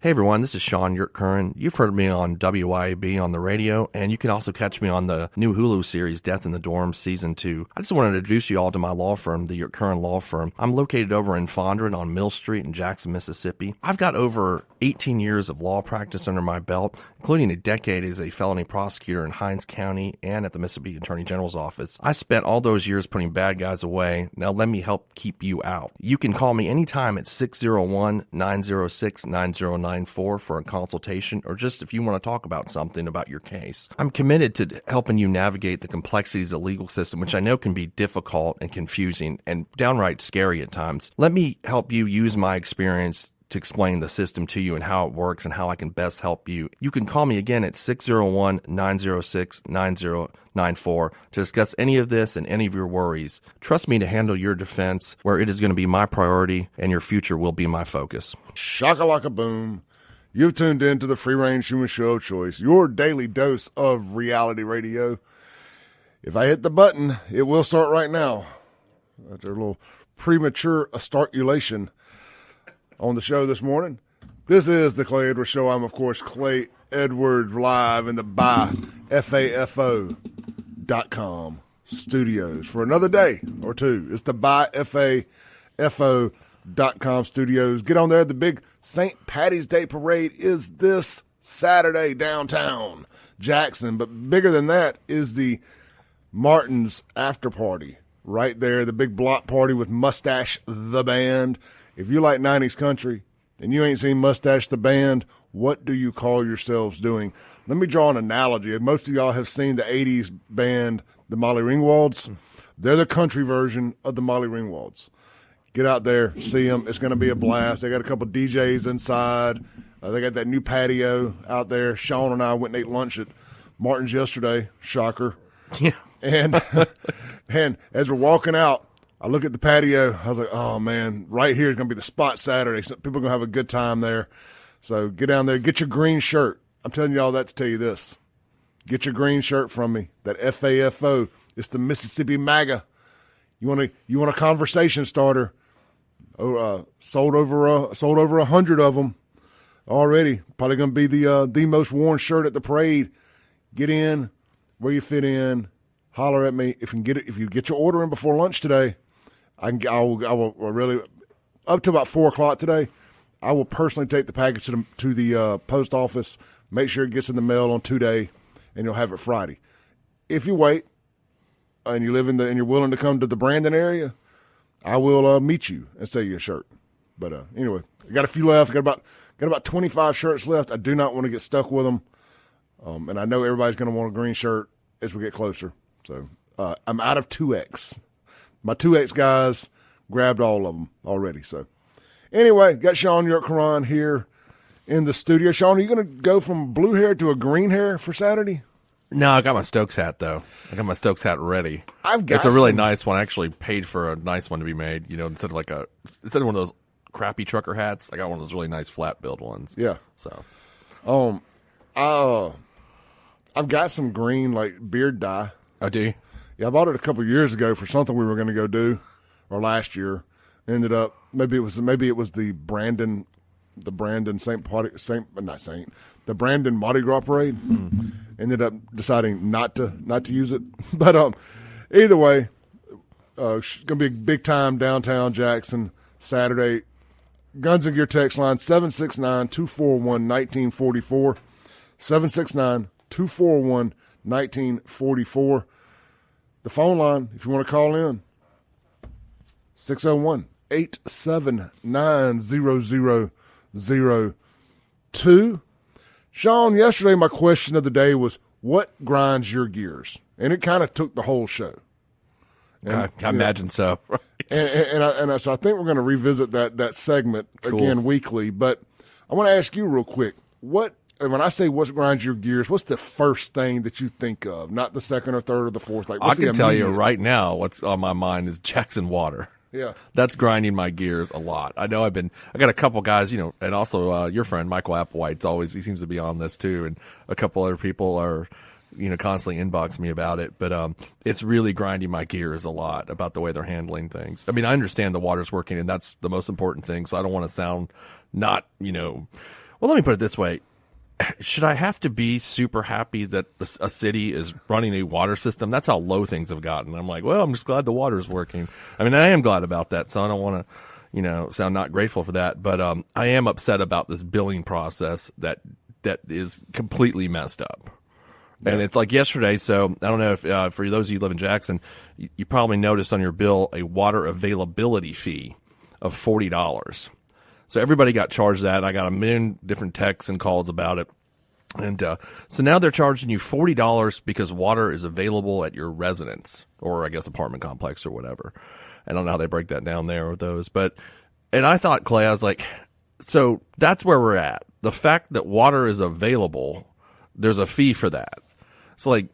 Hey everyone, this is Shaun YURTKURAN. You've heard me on WYAB on the radio, and you can also catch me on the new Hulu series Death in the Dorm Season 2. I just wanted to introduce you all to my law firm, the YURTKURAN Law Firm. I'm located over in Fondren on Mill Street in Jackson, Mississippi. I've got over 18 years of law practice under my belt, including a decade as a felony prosecutor in Hinds County and at the Mississippi Attorney General's office. I spent all those years putting bad guys away. Now let me help keep you out. You can call me anytime at 601-906-9094 for a consultation, or just if you want to talk about something about your case. I'm committed to helping you navigate the complexities of the legal system, which I know can be difficult and confusing and downright scary at times. Let me help you use my experience to explain the system to you and how it works and how I can best help you. You can call me again at 601-906-9094 to discuss any of this and any of your worries. Trust me to handle your defense, where it is going to be my priority and your future will be my focus. Shaka-laka-boom. You've tuned in to the Free-Range Human Show of Choice, your daily dose of reality radio. If I hit the button, it will start right now. That's a little premature startulation on the show this morning. This is the Clay Edwards Show. I'm, of course, Clay Edwards, live in the BuyFAFO.com studios for another day or two. It's the BuyFAFO.com studios. Get on there. The big St. Patty's Day parade is this Saturday downtown Jackson, but bigger than that is the Martin's after party right there, the big block party with Mustache the Band. If you like 90s country and you ain't seen Mustache the Band, what do you call yourselves doing? Let me draw an analogy. Most of y'all have seen the 80s band, the Molly Ringwalds. They're the country version of the Molly Ringwalds. Get out there, see them. It's going to be a blast. They got a couple DJs inside. They got that new patio out there. Shaun and I went and ate lunch at Martin's yesterday. Shocker. Yeah. And as we're walking out, I look at the patio. I was like, oh, man, right here is going to be the spot Saturday. So people are going to have a good time there. So get down there. Get your green shirt. I'm telling you all that to tell you this. Get your green shirt from me. That FAFO. It's the Mississippi MAGA. You want a conversation starter. Sold over 100 of them already. Probably going to be the most worn shirt at the parade. Get in where you fit in. Holler at me if you can get it. If you get your order in before lunch today, I will really up to about 4:00 today. I will personally take the package to the post office. Make sure it gets in the mail on 2-day, and you'll have it Friday. If you wait and you live and you're willing to come to the Brandon area, I will meet you and sell you a shirt. But anyway, I got a few left. Got about 25 shirts left. I do not want to get stuck with them, and I know everybody's going to want a green shirt as we get closer. So I'm out of 2X. My 2X guys grabbed all of them already. So anyway, got Shaun YURTKURAN here in the studio. Shaun, are you going to go from blue hair to a green hair for Saturday? No, I got my Stokes hat, though. I got my Stokes hat ready. It's a really nice one. I actually paid for a nice one to be made, instead of one of those crappy trucker hats. I got one of those really nice flat build ones. Yeah. So, I've got some green, beard dye. Oh, do you? Yeah, I bought it a couple of years ago for something we were going to go do, or last year. Ended up, maybe it was the Brandon the Brandon Mardi Gras parade. Ended up deciding not to use it, but either way, it's gonna be a big time downtown Jackson Saturday. Guns and Gear text line 769-241-1944, 769-241-1944. The phone line, if you want to call in, 601-879-0002. Shaun, yesterday my question of the day was, what grinds your gears? And it kind of took the whole show. And, I imagine so. and so I think we're going to revisit that segment again weekly. But I want to ask you real quick, when I say what grinds your gears, what's the first thing that you think of? Not the second or third or the fourth. I can tell you right now what's on my mind is JXN WATER. Yeah. That's grinding my gears a lot. I know I got a couple guys, and also your friend Michael Applewhite, he seems to be on this too, and a couple other people are, constantly inboxing me about it. But it's really grinding my gears a lot about the way they're handling things. I mean, I understand the water's working, and that's the most important thing, so I don't want to sound not, Well, let me put it this way. Should I have to be super happy that a city is running a water system? That's how low things have gotten. I'm like, well, I'm just glad the water's working. I mean, I am glad about that, so I don't want to, sound not grateful for that. But I am upset about this billing process that is completely messed up. Yeah. And it's like yesterday, so I don't know if for those of you who live in Jackson, you probably noticed on your bill a water availability fee of $40. So everybody got charged that. I got a million different texts and calls about it. And so now they're charging you $40 because water is available at your residence or I guess apartment complex or whatever. I don't know how they break that down there with those. And I thought, Clay, I was like, so that's where we're at. The fact that water is available, there's a fee for that. So like,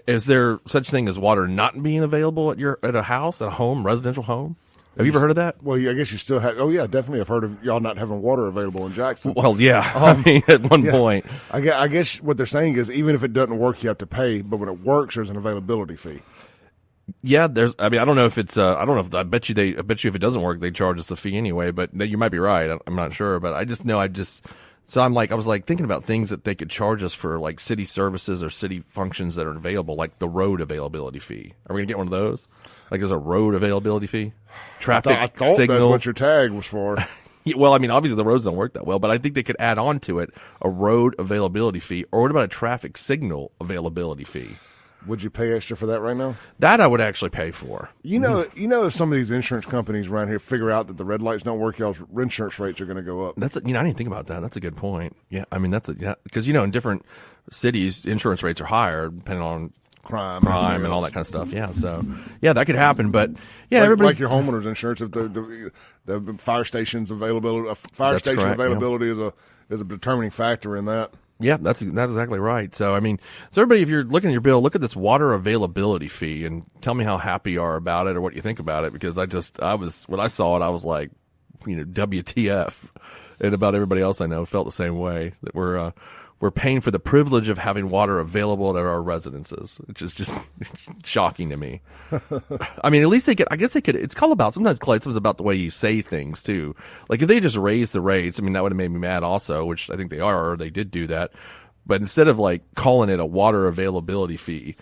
is there such thing as water not being available at a house, at a home, residential home? Have you ever heard of that? Well, I guess you still have. Oh, yeah, definitely. I've heard of y'all not having water available in Jackson. Well, yeah. I mean, at one point. I guess what they're saying is even if it doesn't work, you have to pay. But when it works, there's an availability fee. Yeah, I don't know if it's. I don't know if I bet you if it doesn't work, they charge us a fee anyway. But you might be right. I'm not sure, but I just know So I was like thinking about things that they could charge us for like city services or city functions that are available, like the road availability fee. Are we gonna get one of those? Like there's a road availability fee, traffic I thought signal. That's what your tag was for. Yeah, well, I mean, obviously the roads don't work that well, but I think they could add on to it a road availability fee, or what about a traffic signal availability fee? Would you pay extra for that right now? That I would actually pay for. If some of these insurance companies around here figure out that the red lights don't work, y'all's insurance rates are going to go up. I didn't think about that. That's a good point. Yeah, I mean because in different cities, insurance rates are higher depending on crime and all that kind of stuff. Yeah, so that could happen. But everybody like your homeowner's insurance, if the fire station's availability, availability is a determining factor in that. Yeah, that's exactly right. So, I mean, everybody, if you're looking at your bill, look at this water availability fee and tell me how happy you are about it or what you think about it. Because when I saw it, I was like, WTF. And about everybody else I know felt the same way, that we're paying for the privilege of having water available at our residences, which is just shocking to me. I mean, at least it's all about, sometimes, Clay, it's about the way you say things too. Like if they just raised the rates, I mean, that would have made me mad also, which I think they did do that. But instead of like calling it a water availability fee,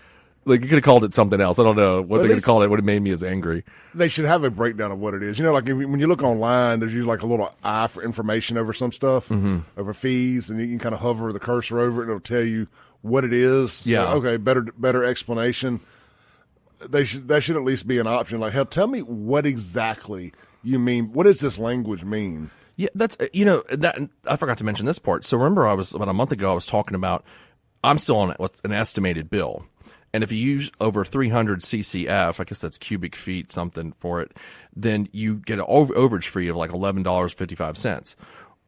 like you could have called it something else. I don't know what they could have called it. Would have made me as angry. They should have a breakdown of what it is. Like when you look online, there's usually like a little eye for information over some stuff, over fees, and you can kind of hover the cursor over it, and it'll tell you what it is. Yeah. So, okay, better explanation. That should at least be an option. Like, hell, tell me what exactly you mean. What does this language mean? Yeah, that's that. I forgot to mention this part. So remember, about a month ago, I was talking about I'm still on an estimated bill. And if you use over 300 CCF, I guess that's cubic feet something for it, then you get an overage fee of like $11.55.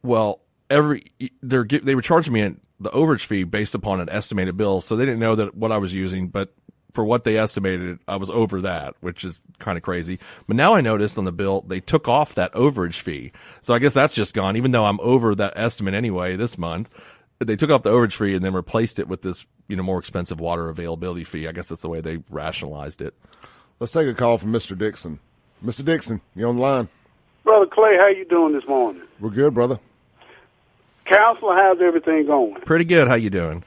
Well, they were charging me the overage fee based upon an estimated bill, so they didn't know that what I was using, but for what they estimated, I was over that, which is kind of crazy. But now I noticed on the bill they took off that overage fee, so I guess that's just gone. Even though I'm over that estimate anyway this month, they took off the overage fee and then replaced it with this, more expensive water availability fee. I guess that's the way they rationalized it. Let's take a call from Mr. Dixon. Mr. Dixon, you on the line? Brother Clay, how you doing this morning? We're good, brother. Counselor, how's everything going? Pretty good. How you doing?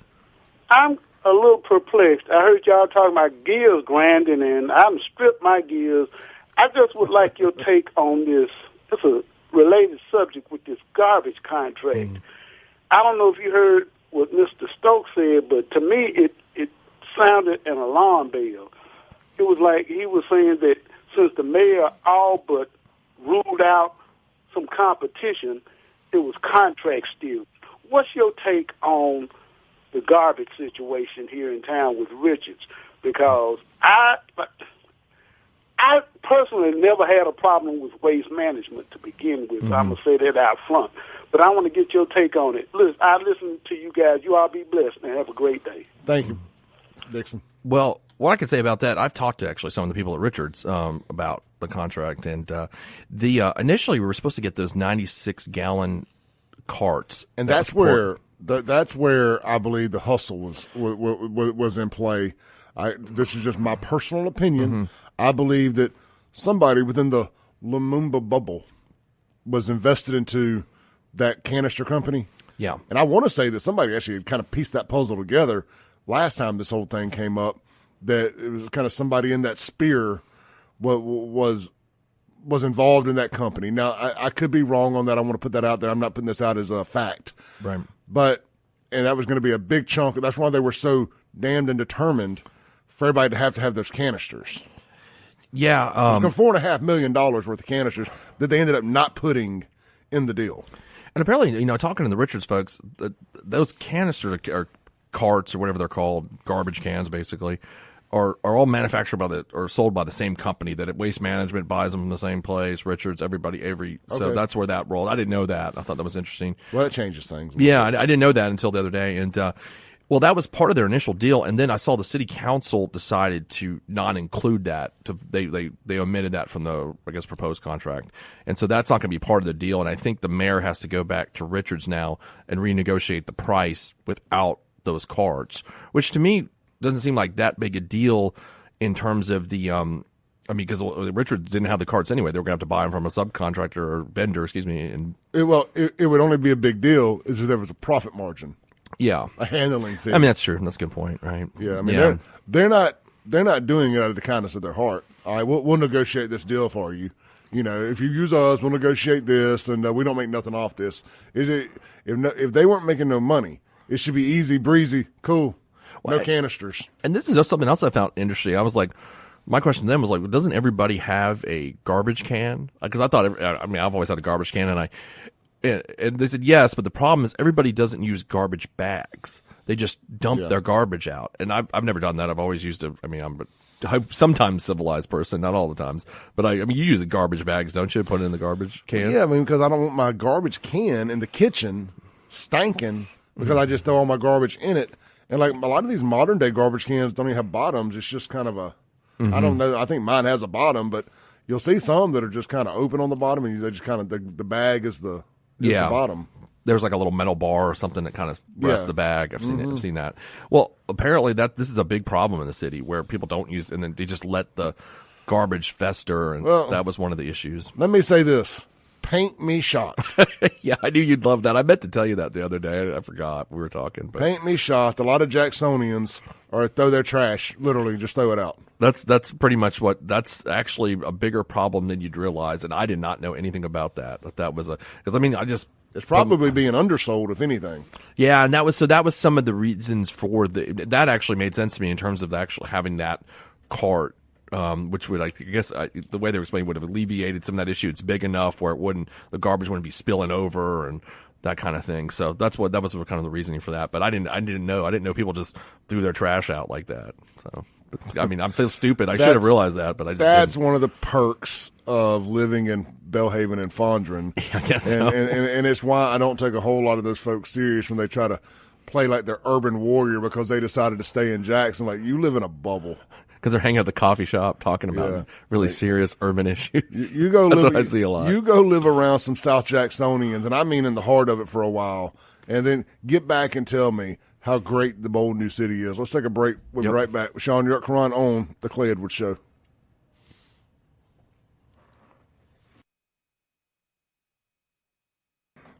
I'm a little perplexed. I heard y'all talking about gears grinding, and I'm stripped my gears. I just would like your take on this. It's a related subject with this garbage contract. I don't know if you heard what Mr. Stokes said, but to me it sounded an alarm bell. It was like he was saying that since the mayor all but ruled out some competition, it was contract stealing. What's your take on the garbage situation here in town with Richards? Because I personally never had a problem with waste management to begin with. I'm going to say that out front. But I want to get your take on it. Listen, I listen to you guys. You all be blessed and have a great day. Thank you, Dixon. Well, what I can say about that, I've talked to actually some of the people at Richards about the contract, and initially we were supposed to get those 96-gallon carts, and that's where I believe the hustle was in play. This is just my personal opinion. I believe that somebody within the Lumumba bubble was invested into that canister company. Yeah. And I want to say that somebody actually had kind of pieced that puzzle together last time this whole thing came up, that it was kind of somebody in that sphere was involved in that company. Now, I could be wrong on that. I want to put that out there. I'm not putting this out as a fact. Right. And that was going to be a big chunk. That's why they were so damned and determined for everybody to have those canisters. Yeah. $4.5 million worth of canisters that they ended up not putting in the deal. And apparently, talking to the Richards folks, those canisters or carts or whatever they're called, garbage cans basically, are all manufactured or sold by the same company. That Waste Management buys them from the same place. Richards, everybody, so that's where that rolled. I didn't know that. I thought that was interesting. Well, it changes things. Yeah, I didn't know that until the other day, and well, that was part of their initial deal, and then I saw the city council decided to not include that. They omitted that from the, I guess, proposed contract, and so that's not going to be part of the deal. And I think the mayor has to go back to Richards now and renegotiate the price without those cards, which to me doesn't seem like that big a deal in terms of the because Richards didn't have the carts anyway. They were going to have to buy them from a subcontractor or vendor, And it would only be a big deal if there was a profit margin. Yeah, a handling thing. I mean, that's true. That's a good point, right? Yeah, I mean, they're not doing it out of the kindness of their heart. All right, we'll negotiate this deal for you. If you use us, we'll negotiate this, and we don't make nothing off this. If they weren't making no money, it should be easy breezy, cool, no canisters. And this is just something else I found interesting. I was like, my question to them was like, doesn't everybody have a garbage can? Because I thought, I've always had a garbage can, and they said yes, but the problem is everybody doesn't use garbage bags. They just dump their garbage out. And I've never done that. I've always used I'm sometimes civilized person, not all the times. But you use the garbage bags, don't you? Put it in the garbage can? Yeah, because I don't want my garbage can in the kitchen stinking because I just throw all my garbage in it. And like a lot of these modern day garbage cans don't even have bottoms. It's just kind of I don't know. I think mine has a bottom, but you'll see some that are just kind of open on the bottom and they just kind of, the bag is the bottom. There's like a little metal bar or something that kind of rests the bag. I've seen it. I've seen that. Well, apparently this is a big problem in the city where people don't use, and then they just let the garbage fester, and that was one of the issues. Let me say this: paint me shocked. Yeah, I knew you'd love that. I meant to tell you that the other day. I forgot we were talking. But. Paint me shocked. A lot of Jacksonians throw their trash, literally just throw it out. That's pretty much that's actually a bigger problem than you'd realize, and I did not know anything about that. That was because it's probably being undersold, if anything. Yeah, and that was some of the reasons for that actually made sense to me in terms of actually having that cart, which would, I guess, the way they were explaining would have alleviated some of that issue. It's big enough where the garbage wouldn't be spilling over and that kind of thing. So that was kind of the reasoning for that. But I didn't know people just threw their trash out like that. So. I feel stupid. I should have realized that, but I just that's didn't. One of the perks of living in Belhaven and Fondren. I guess so. And it's why I don't take a whole lot of those folks serious when they try to play like they're urban warrior because they decided to stay in Jackson. Like, you live in a bubble. Because they're hanging at the coffee shop talking about really serious urban issues. You go That's live, what I see a lot. You go live around some South Jacksonians, and I mean in the heart of it for a while, and then get back and tell me how great the bold new city is. Let's take a break. We'll be right back with Shaun YURTKURAN on The Clay Edwards Show.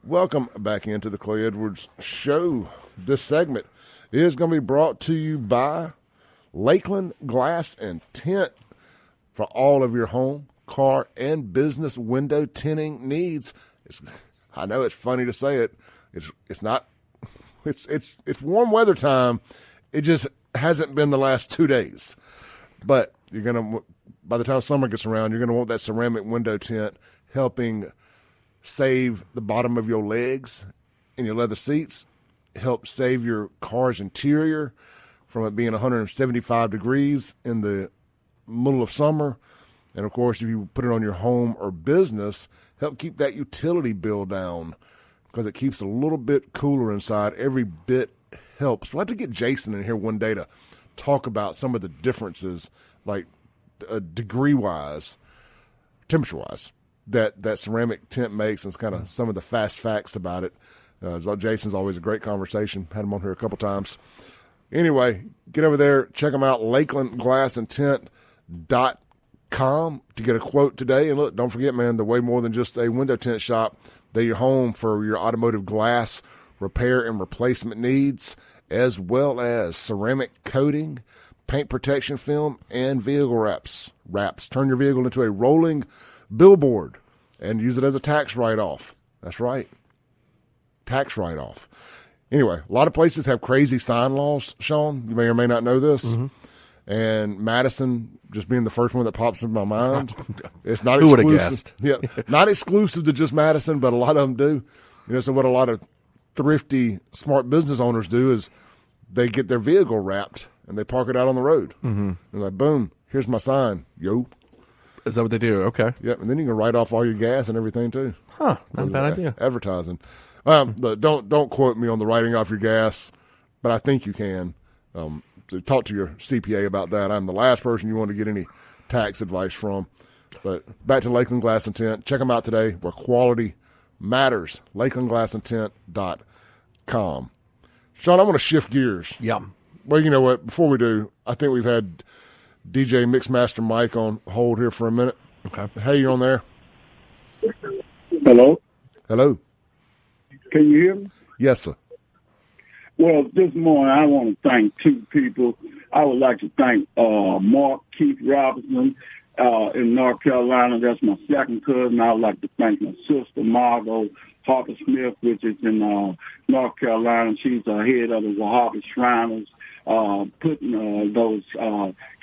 Welcome back into The Clay Edwards Show. This segment is going to be brought to you by Lakeland Glass and Tint for all of your home, car, and business window tinting needs. I know it's funny to say it. It's not. It's warm weather time. It just hasn't been the last 2 days. But by the time summer gets around, you're gonna want that ceramic window tint helping save the bottom of your legs and your leather seats, help save your car's interior from it being 175 degrees in the middle of summer. And of course, if you put it on your home or business, help keep that utility bill down, because it keeps a little bit cooler inside. Every bit helps. We'll have to get Jason in here one day to talk about some of the differences, like degree-wise, temperature-wise, that ceramic tint makes, and kind of some of the fast facts about it. Jason's always a great conversation. Had him on here a couple times. Anyway, get over there. Check them out, LakelandGlassandTint.com to get a quote today. And look, don't forget, man, they're way more than just a window tint shop. They're your home for your automotive glass repair and replacement needs, as well as ceramic coating, paint protection film, and vehicle wraps. Turn your vehicle into a rolling billboard and use it as a tax write-off. That's right. Tax write-off. Anyway, a lot of places have crazy sign laws, Shaun. You may or may not know this. Mm-hmm. And Madison just being the first one that pops in my mind. It's not Who exclusive. would have guessed? Yeah, not exclusive to just Madison, but a lot of them do. So what a lot of thrifty, smart business owners do is they get their vehicle wrapped and they park it out on the road. Mm-hmm. They're like, boom, here's my sign, yo. Is that what they do? Okay. Yep, and then you can write off all your gas and everything too. Huh, not a bad idea. Advertising. Don't quote me on the writing off your gas, but I think you can. So talk to your CPA about that. I'm the last person you want to get any tax advice from. But back to Lakeland Glass and Tint. Check them out today where quality matters. LakelandGlassandTint.com. Shaun, I want to shift gears. Yeah. Well, you know what? Before we do, I think we've had DJ Mixmaster Mike on hold here for a minute. Okay. Hey, you're on there. Hello? Hello. Can you hear me? Yes, sir. Well, this morning I want to thank two people. I would like to thank Mark Keith Robinson in North Carolina. That's my second cousin. I would like to thank my sister, Margot Harper Smith, which is in North Carolina. She's head of the Harper Shriners, putting those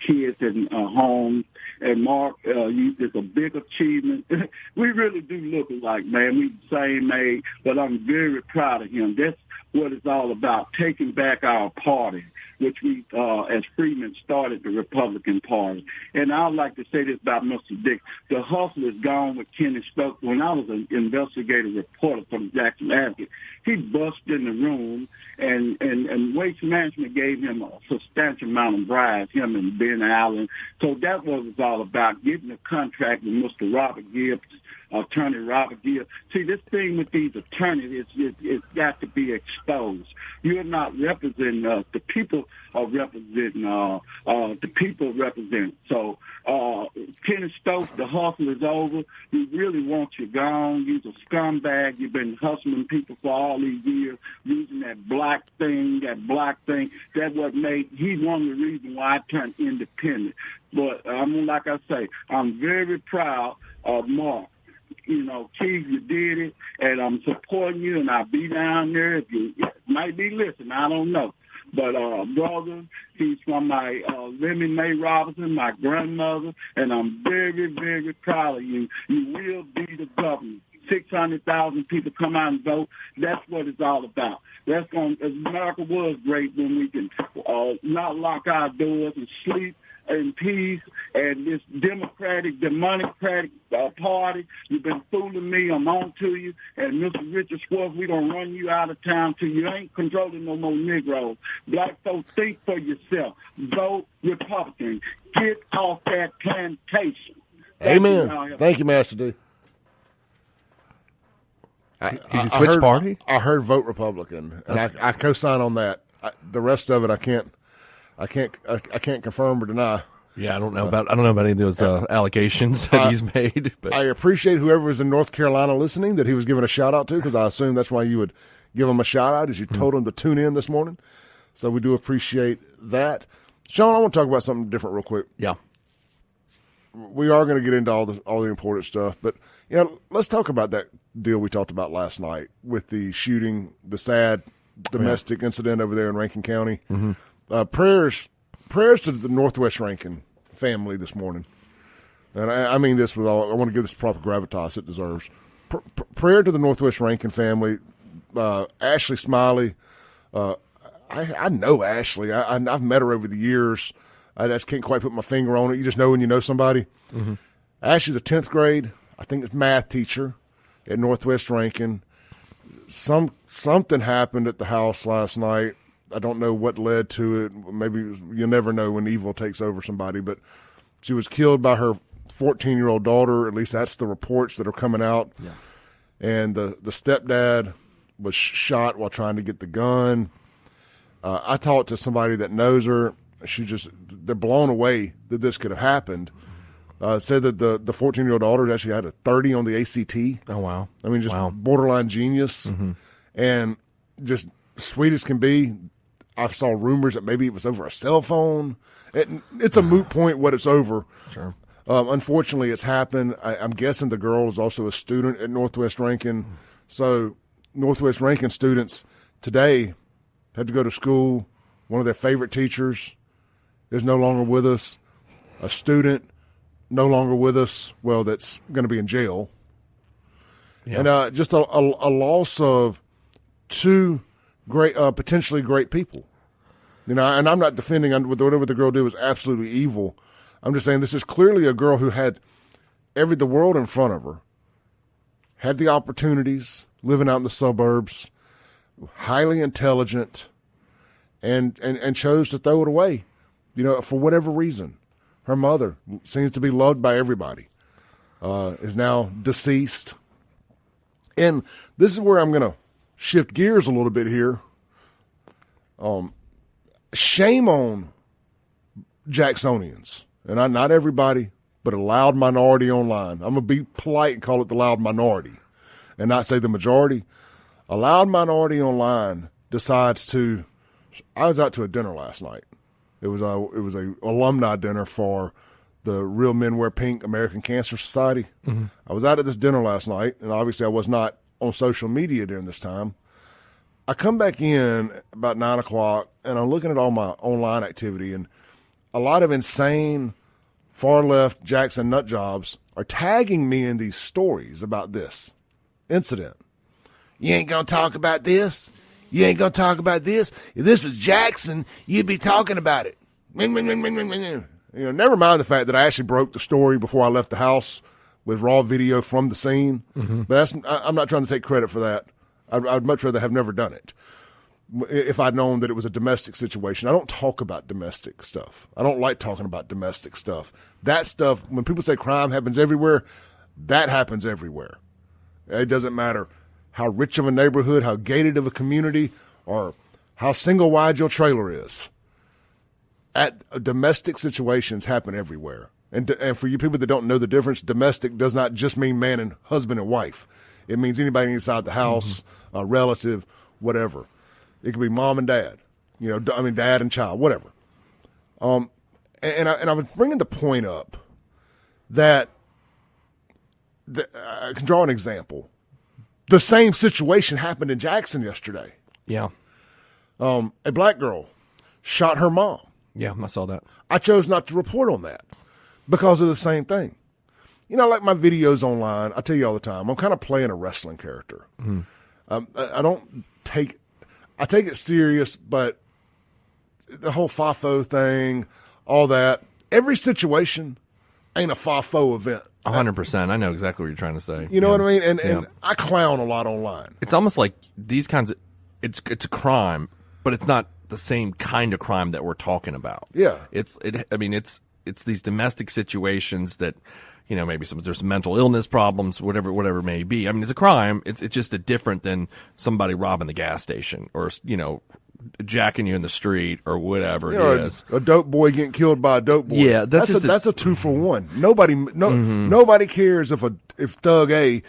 kids in homes. And Mark, it's a big achievement. We really do look alike, man. We the same age, but I'm very proud of him. That's what it's all about, taking back our party, which we, as Freeman, started the Republican Party. And I'd like to say this about Mr. Dick. The hustle is gone with Kenny Stokes. When I was an investigative reporter for the Jackson Advocate, he busted in the room, and Waste Management gave him a substantial amount of bribes, him and Ben Allen. So that was it's all about, getting a contract with Mr. Robert Gibbs, Attorney Robert Gibbs. See, this thing with these attorneys, it's got to be exposed. You're not representing us. The people are representing, the people represent. So, Kenny Stokes, the hustle is over. We really want you gone. You're a scumbag. You've been hustling people for all these years, using that black thing. That what made, he's one of the reasons why I turned independent. But like I say, I'm very proud of Mark. Keith, you did it, and I'm supporting you, and I'll be down there if you might be listening. I don't know. But, brother, he's from my Lemmy Mae Robinson, my grandmother, and I'm very, very proud of you. You will be the governor. 600,000 people come out and vote. That's what it's all about. America was great when we can not lock our doors and sleep in peace, and this democratic party, you've been fooling me, I'm on to you, and Mr. Richard Schwartz, we're going to run you out of town till you ain't controlling no more Negroes. Black folks, think for yourself. Vote Republican. Get off that plantation. Amen. Thank you, Master D. Did you switch party? I heard vote Republican, and I co-sign on that. The rest of it, I can't confirm or deny. Yeah, I don't know about any of those allegations that he's made. But I appreciate whoever was in North Carolina listening that he was giving a shout out to, because I assume that's why you would give him a shout out, as you told him to tune in this morning. So we do appreciate that. Shaun, I want to talk about something different real quick. Yeah, we are going to get into all the important stuff, but let's talk about that deal we talked about last night with the shooting, the sad domestic incident over there in Rankin County. Mm-hmm. Prayers to the Northwest Rankin family this morning. And I mean this with all, I want to give this proper gravitas it deserves. Prayer to the Northwest Rankin family. Ashley Smylie. I know Ashley. I've met her over the years. I just can't quite put my finger on it. You just know when you know somebody. Mm-hmm. Ashley's a 10th grade, I think it's math teacher at Northwest Rankin. Something happened at the house last night. I don't know what led to it. Maybe you never know when evil takes over somebody, but she was killed by her 14-year-old daughter. At least that's the reports that are coming out. Yeah. And the stepdad was shot while trying to get the gun. I talked to somebody that knows her. They're blown away that this could have happened. Said that the 14-year-old daughter actually had a 30 on the ACT. Oh, wow. I mean, just borderline genius. Mm-hmm. And just sweet as can be. I saw rumors that maybe it was over a cell phone. It's a moot point what it's over. Sure. Unfortunately, it's happened. I'm guessing the girl is also a student at Northwest Rankin. So Northwest Rankin students today had to go to school. One of their favorite teachers is no longer with us. A student no longer with us. Well, that's going to be in jail. Yeah. And just a loss of two great, potentially great people. You know, and I'm not defending whatever the girl did was absolutely evil. I'm just saying this is clearly a girl who had the world in front of her, had the opportunities, living out in the suburbs, highly intelligent, and chose to throw it away, you know, for whatever reason. Her mother seems to be loved by everybody, is now deceased. And this is where I'm going to shift gears a little bit here. Shame on Jacksonians, and not everybody, but a loud minority online. I'm going to be polite and call it the loud minority and not say the majority. A loud minority online decides to – I was out to a dinner last night. It was a alumni dinner for the Real Men Wear Pink American Cancer Society. Mm-hmm. I was out at this dinner last night, and obviously I was not on social media during this time. I come back in about 9 o'clock, and I'm looking at all my online activity, and a lot of insane far-left Jackson nut jobs are tagging me in these stories about this incident. You ain't going to talk about this? You ain't going to talk about this? If this was Jackson, you'd be talking about it. You know, never mind the fact that I actually broke the story before I left the house with raw video from the scene. Mm-hmm. But I'm not trying to take credit for that. I'd much rather have never done it if I'd known that it was a domestic situation. I don't talk about domestic stuff. I don't like talking about domestic stuff. That stuff, when people say crime happens everywhere, that happens everywhere. It doesn't matter how rich of a neighborhood, how gated of a community, or how single-wide your trailer is. Domestic situations happen everywhere. And for you people that don't know the difference, domestic does not just mean man and husband and wife. It means anybody inside the house, a relative, whatever. It could be mom and dad, dad and child, whatever. And I was bringing the point up that I can draw an example. The same situation happened in Jackson yesterday. Yeah. A black girl shot her mom. Yeah, I saw that. I chose not to report on that because of the same thing. You know, like my videos online, I tell you all the time, I'm kind of playing a wrestling character. Mm-hmm. I take it serious, but the whole FAFO thing, all that, every situation ain't a FAFO event. 100%. I know exactly what you're trying to say. You know what I mean? And I clown a lot online. It's almost like these kinds of, it's a crime, but it's not the same kind of crime that we're talking about. Yeah. It's these domestic situations that, you know, maybe there's some mental illness problems, whatever it may be. I mean, it's a crime. It's just different than somebody robbing the gas station or, you know, jacking you in the street or whatever it is. A dope boy getting killed by a dope boy. Yeah, that's a 2-for-1. Nobody cares if Thug A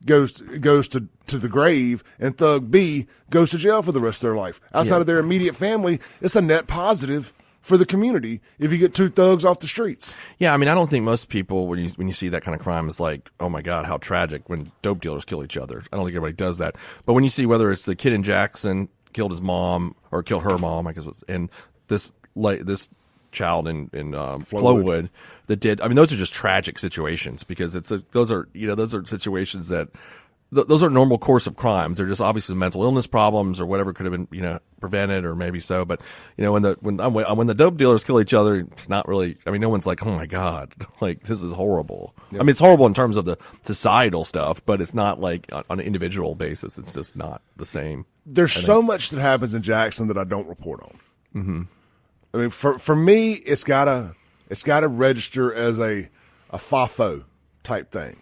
goes to the grave and Thug B goes to jail for the rest of their life. Outside of their immediate family, it's a net positive for the community if you get two thugs off the streets. Yeah, I mean, I don't think most people, when you see that kind of crime, is like, oh my God, how tragic when dope dealers kill each other. I don't think everybody does that. But when you see whether it's the kid in Jackson killed his mom or killed her mom, I guess, and this child in Flowood that did, I mean, those are just tragic situations because those are situations that those are normal course of crimes. They're just obviously mental illness problems or whatever could have been, you know, prevented or maybe so. But, you know, when the dope dealers kill each other, it's not really, I mean, no one's like, oh my God, like this is horrible. Yep. I mean, it's horrible in terms of the societal stuff, but it's not like on an individual basis. It's just not the same. There's so much that happens in Jackson that I don't report on. Mm-hmm. I mean, for me, it's gotta register as a FAFO type thing.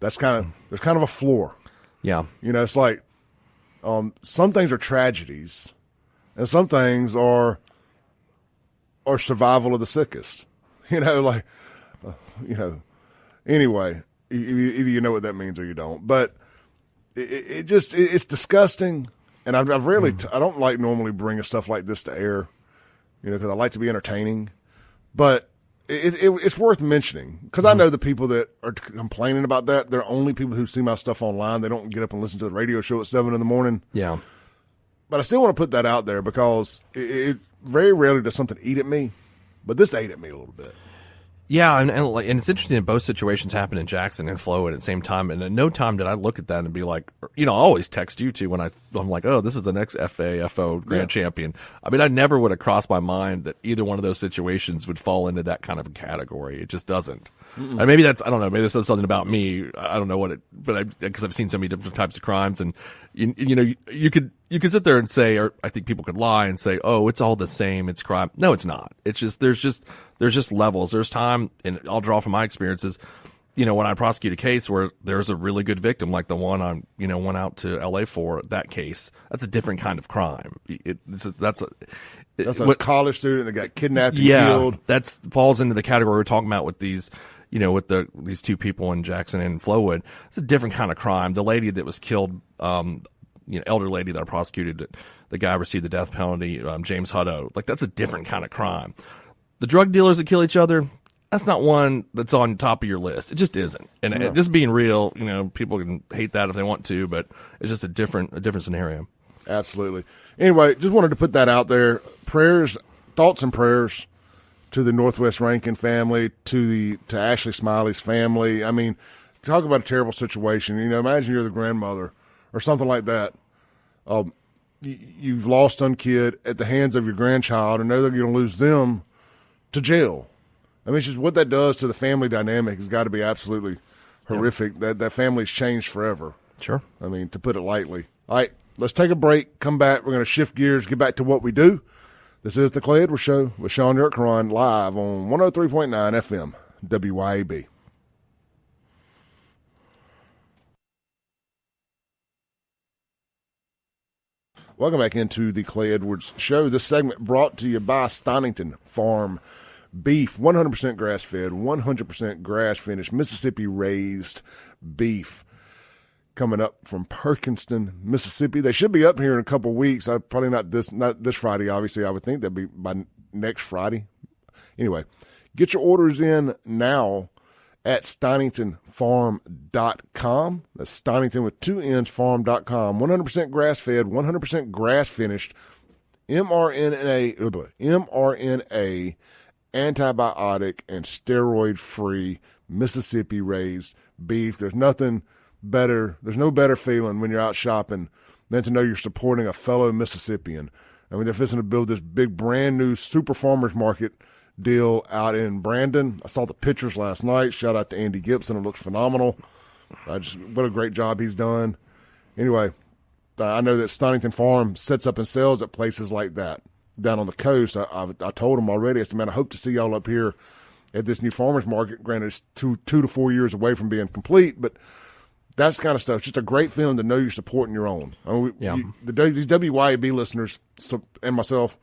There's kind of a floor. Yeah. You know, it's like some things are tragedies and some things are survival of the sickest. You know, like, anyway, either you know what that means or you don't. But it's disgusting. and I've rarely, I don't like normally bringing stuff like this to air, because I like to be entertaining. But it's worth mentioning because I know the people that are complaining about that, they're only people who see my stuff online. They don't get up and listen to the radio show at 7 a.m. Yeah. But I still want to put that out there because it very rarely does something eat at me, but this ate at me a little bit. Yeah, and it's interesting that both situations happen in Jackson and Flowood at the same time. And at no time did I look at that and be like, I always text you too when I'm like, oh, this is the next FAFO Grand Champion. I mean, I never would have crossed my mind that either one of those situations would fall into that kind of a category. It just doesn't. And maybe I don't know, maybe this says something about me. I don't know because I've seen so many different types of crimes, and you could sit there and say, or I think people could lie and say, oh, it's all the same, it's crime. No, it's not. It's just there's just levels. There's time, and I'll draw from my experiences. When I prosecute a case where there's a really good victim, like the one I went out to LA for, that case, that's a different kind of crime. That's a college student that got kidnapped and killed. That falls into the category we're talking about with these. With these two people in Jackson and Flowood. It's a different kind of crime. The lady that was killed, elder lady that I prosecuted, the guy received the death penalty, James Hutto. Like, that's a different kind of crime. The drug dealers that kill each other, that's not one that's on top of your list. It just isn't. And just being real, people can hate that if they want to, but it's just a different scenario. Absolutely. Anyway, just wanted to put that out there. Thoughts and prayers to the Northwest Rankin family, to Ashley Smylie's family. I mean, talk about a terrible situation. Imagine you're the grandmother or something like that. You've lost a kid at the hands of your grandchild, and know that you're going to lose them to jail. I mean, it's just what that does to the family dynamic has got to be absolutely horrific. Yep. That family's changed forever. Sure. I mean, to put it lightly. All right, let's take a break, come back. We're going to shift gears, get back to what we do. This is the Clay Edwards Show with Shaun YURTKURAN live on 103.9 FM, WYAB. Welcome back into the Clay Edwards Show. This segment brought to you by Stonington Farm Beef, 100% grass-fed, 100% grass-finished, Mississippi-raised beef. Coming up from Perkinston, Mississippi. They should be up here in a couple of weeks. Probably not this Friday, obviously. I would think that'd be by next Friday. Anyway, get your orders in now at StoningtonFarm.com. That's Stonington with 2 N's, farm.com. 100% grass-fed, 100% grass-finished, mRNA, antibiotic, and steroid-free, Mississippi-raised beef. There's no better feeling when you're out shopping than to know you're supporting a fellow Mississippian. I mean, they're fixing to build this big brand new super farmers market deal out in Brandon. I saw the pictures last night. Shout out to Andy Gibson. It looks phenomenal. What a great job he's done. Anyway, I know that Stonington Farm sets up and sells at places like that down on the coast. I told them already. I said, man, I hope to see y'all up here at this new farmers market. Granted, it's two to 4 years away from being complete, but that's the kind of stuff. It's just a great feeling to know you're supporting your own. I mean, these WYAB listeners and myself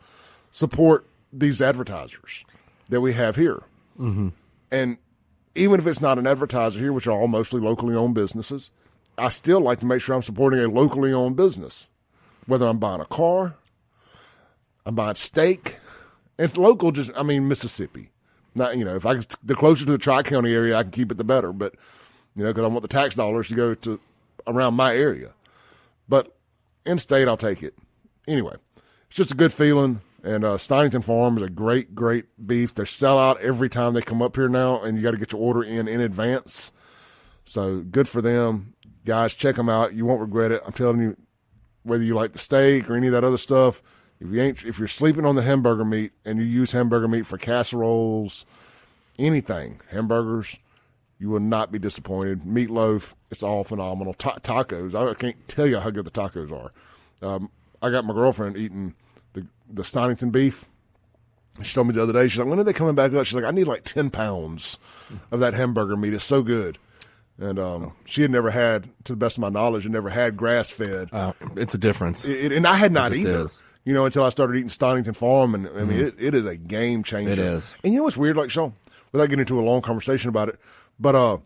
support these advertisers that we have here. Mm-hmm. And even if it's not an advertiser here, which are all mostly locally owned businesses, I still like to make sure I'm supporting a locally owned business. Whether I'm buying a car, I'm buying steak. And it's local, Mississippi. Not, if the closer to the Tri-County area I can keep it, the better. But because I want the tax dollars to go to around my area. But in-state, I'll take it. Anyway, it's just a good feeling. And Stonington Farm is a great, great beef. They're sell out every time they come up here now, and you got to get your order in advance. So good for them. Guys, check them out. You won't regret it. I'm telling you, whether you like the steak or any of that other stuff, if you're sleeping on the hamburger meat and you use hamburger meat for casseroles, anything, hamburgers, you will not be disappointed. Meatloaf, it's all phenomenal. Tacos, I can't tell you how good the tacos are. I got my girlfriend eating the Stonington beef. She told me the other day, she's like, when are they coming back up? She's like, I need like 10 pounds of that hamburger meat. It's so good. And she had never had, to the best of my knowledge, grass-fed. It's a difference. And I had not either. Is. Until I started eating Stonington Farm. And I mean, it is a game changer. It is. And you know what's weird, like, Shaun, without getting into a long conversation about it, but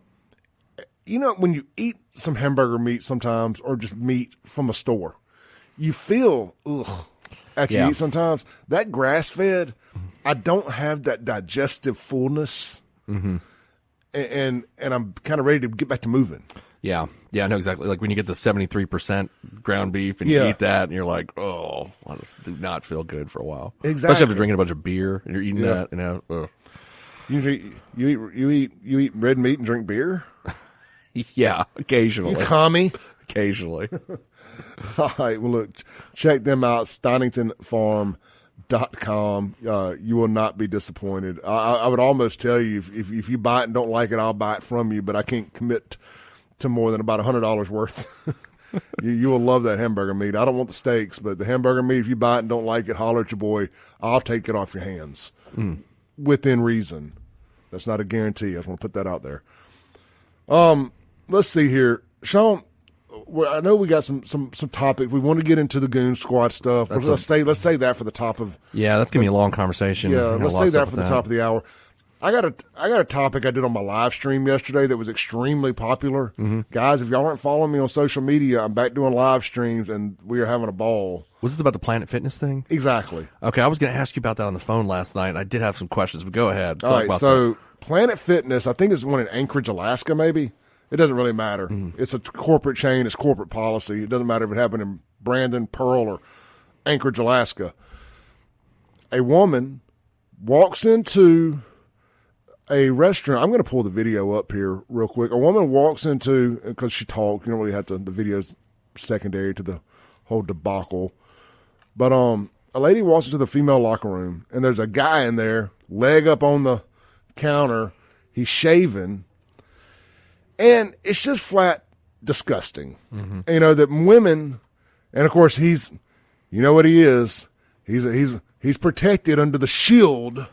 when you eat some hamburger meat sometimes, or just meat from a store, you feel after you eat sometimes. That grass-fed, I don't have that digestive fullness, and I'm kind of ready to get back to moving. Yeah, I know exactly. Like when you get the 73% ground beef and you eat that, and you're like, oh, I just do not feel good for a while. Exactly. Especially after drinking a bunch of beer and you're eating that, you know. Ugh. You eat red meat and drink beer? Yeah, occasionally. You commie. Occasionally. All right, well, look, check them out, StoningtonFarm.com. You will not be disappointed. I would almost tell you, if you buy it and don't like it, I'll buy it from you, but I can't commit to more than about $100 worth. You will love that hamburger meat. I don't want the steaks, but the hamburger meat, if you buy it and don't like it, holler at your boy. I'll take it off your hands within reason. That's not a guarantee. I just want to put that out there. Let's see here. Shaun, I know we got some topics. We want to get into the Goon Squad stuff. Let's say that for the top of. Yeah, that's gonna be a long conversation. Yeah, let's say that for the top of the hour. I got a topic I did on my live stream yesterday that was extremely popular. Guys, if y'all aren't following me on social media, I'm back doing live streams and we are having a ball. Was this about the Planet Fitness thing? Exactly. Okay, I was going to ask you about that on the phone last night. I did have some questions, but go ahead. All right, so Planet Fitness, I think there's one in Anchorage, Alaska, maybe. It doesn't really matter. It's a corporate chain. It's corporate policy. It doesn't matter if it happened in Brandon, Pearl, or Anchorage, Alaska. A woman walks into a restaurant. I'm going to pull the video up here real quick. A woman walks into, because she talked, you don't really have to, the video's secondary to the whole debacle. But a lady walks into the female locker room, and there's a guy in there, leg up on the counter. He's shaving. And it's just flat disgusting. You know, that women, and of course he's, you know what he is. He's protected under the shield,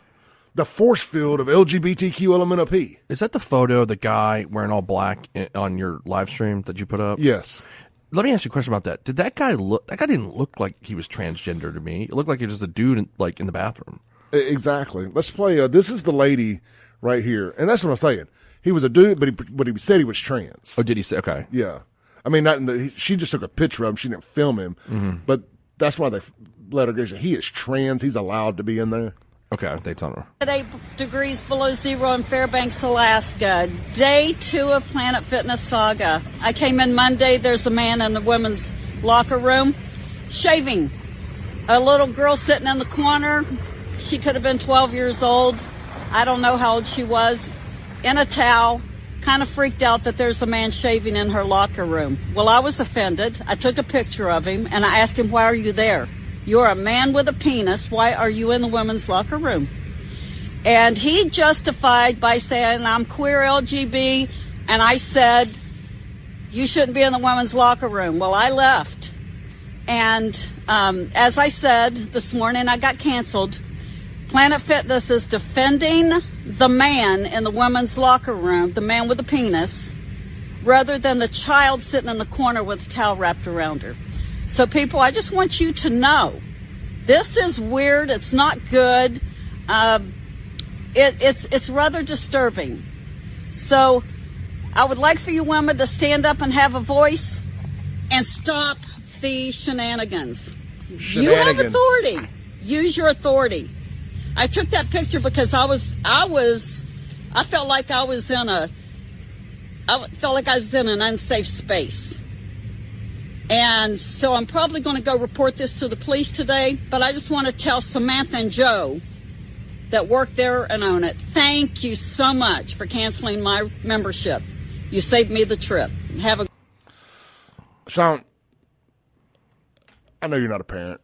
the force field of LGBTQ LMNOP. Is that the photo of the guy wearing all black on your live stream that you put up? Yes. Let me ask you a question about that. Did that guy look? That guy didn't look like he was transgender to me. It looked like he was just a dude in the bathroom. Exactly. Let's play. This is the lady right here, and that's what I'm saying. He was a dude, but he said he was trans. Oh, did he say? Okay. Yeah. I mean, not in the. She just took a picture of him. She didn't film him, but that's why they let her go. He is trans. He's allowed to be in there. Okay, they tell her. At 8 degrees below zero in Fairbanks, Alaska. Day 2 of Planet Fitness saga. I came in Monday. There's a man in the women's locker room shaving. A little girl sitting in the corner. She could have been 12 years old. I don't know how old she was. In a towel. Kind of freaked out that there's a man shaving in her locker room. Well, I was offended. I took a picture of him and I asked him, why are you there? You're a man with a penis. Why are you in the women's locker room? And he justified by saying, I'm queer LGB. And I said, you shouldn't be in the women's locker room. Well, I left. And as I said this morning, I got canceled. Planet Fitness is defending the man in the women's locker room, the man with the penis, rather than the child sitting in the corner with a towel wrapped around her. So people, I just want you to know, this is weird. It's not good. It's rather disturbing. So I would like for you women to stand up and have a voice and stop the shenanigans. You have authority. Use your authority. I took that picture because I felt like I was in an unsafe space. And so I'm probably going to go report this to the police today, but I just want to tell Samantha and Joe that work there and own it, thank you so much for canceling my membership. You saved me the trip. Have a... Shaun, I know you're not a parent.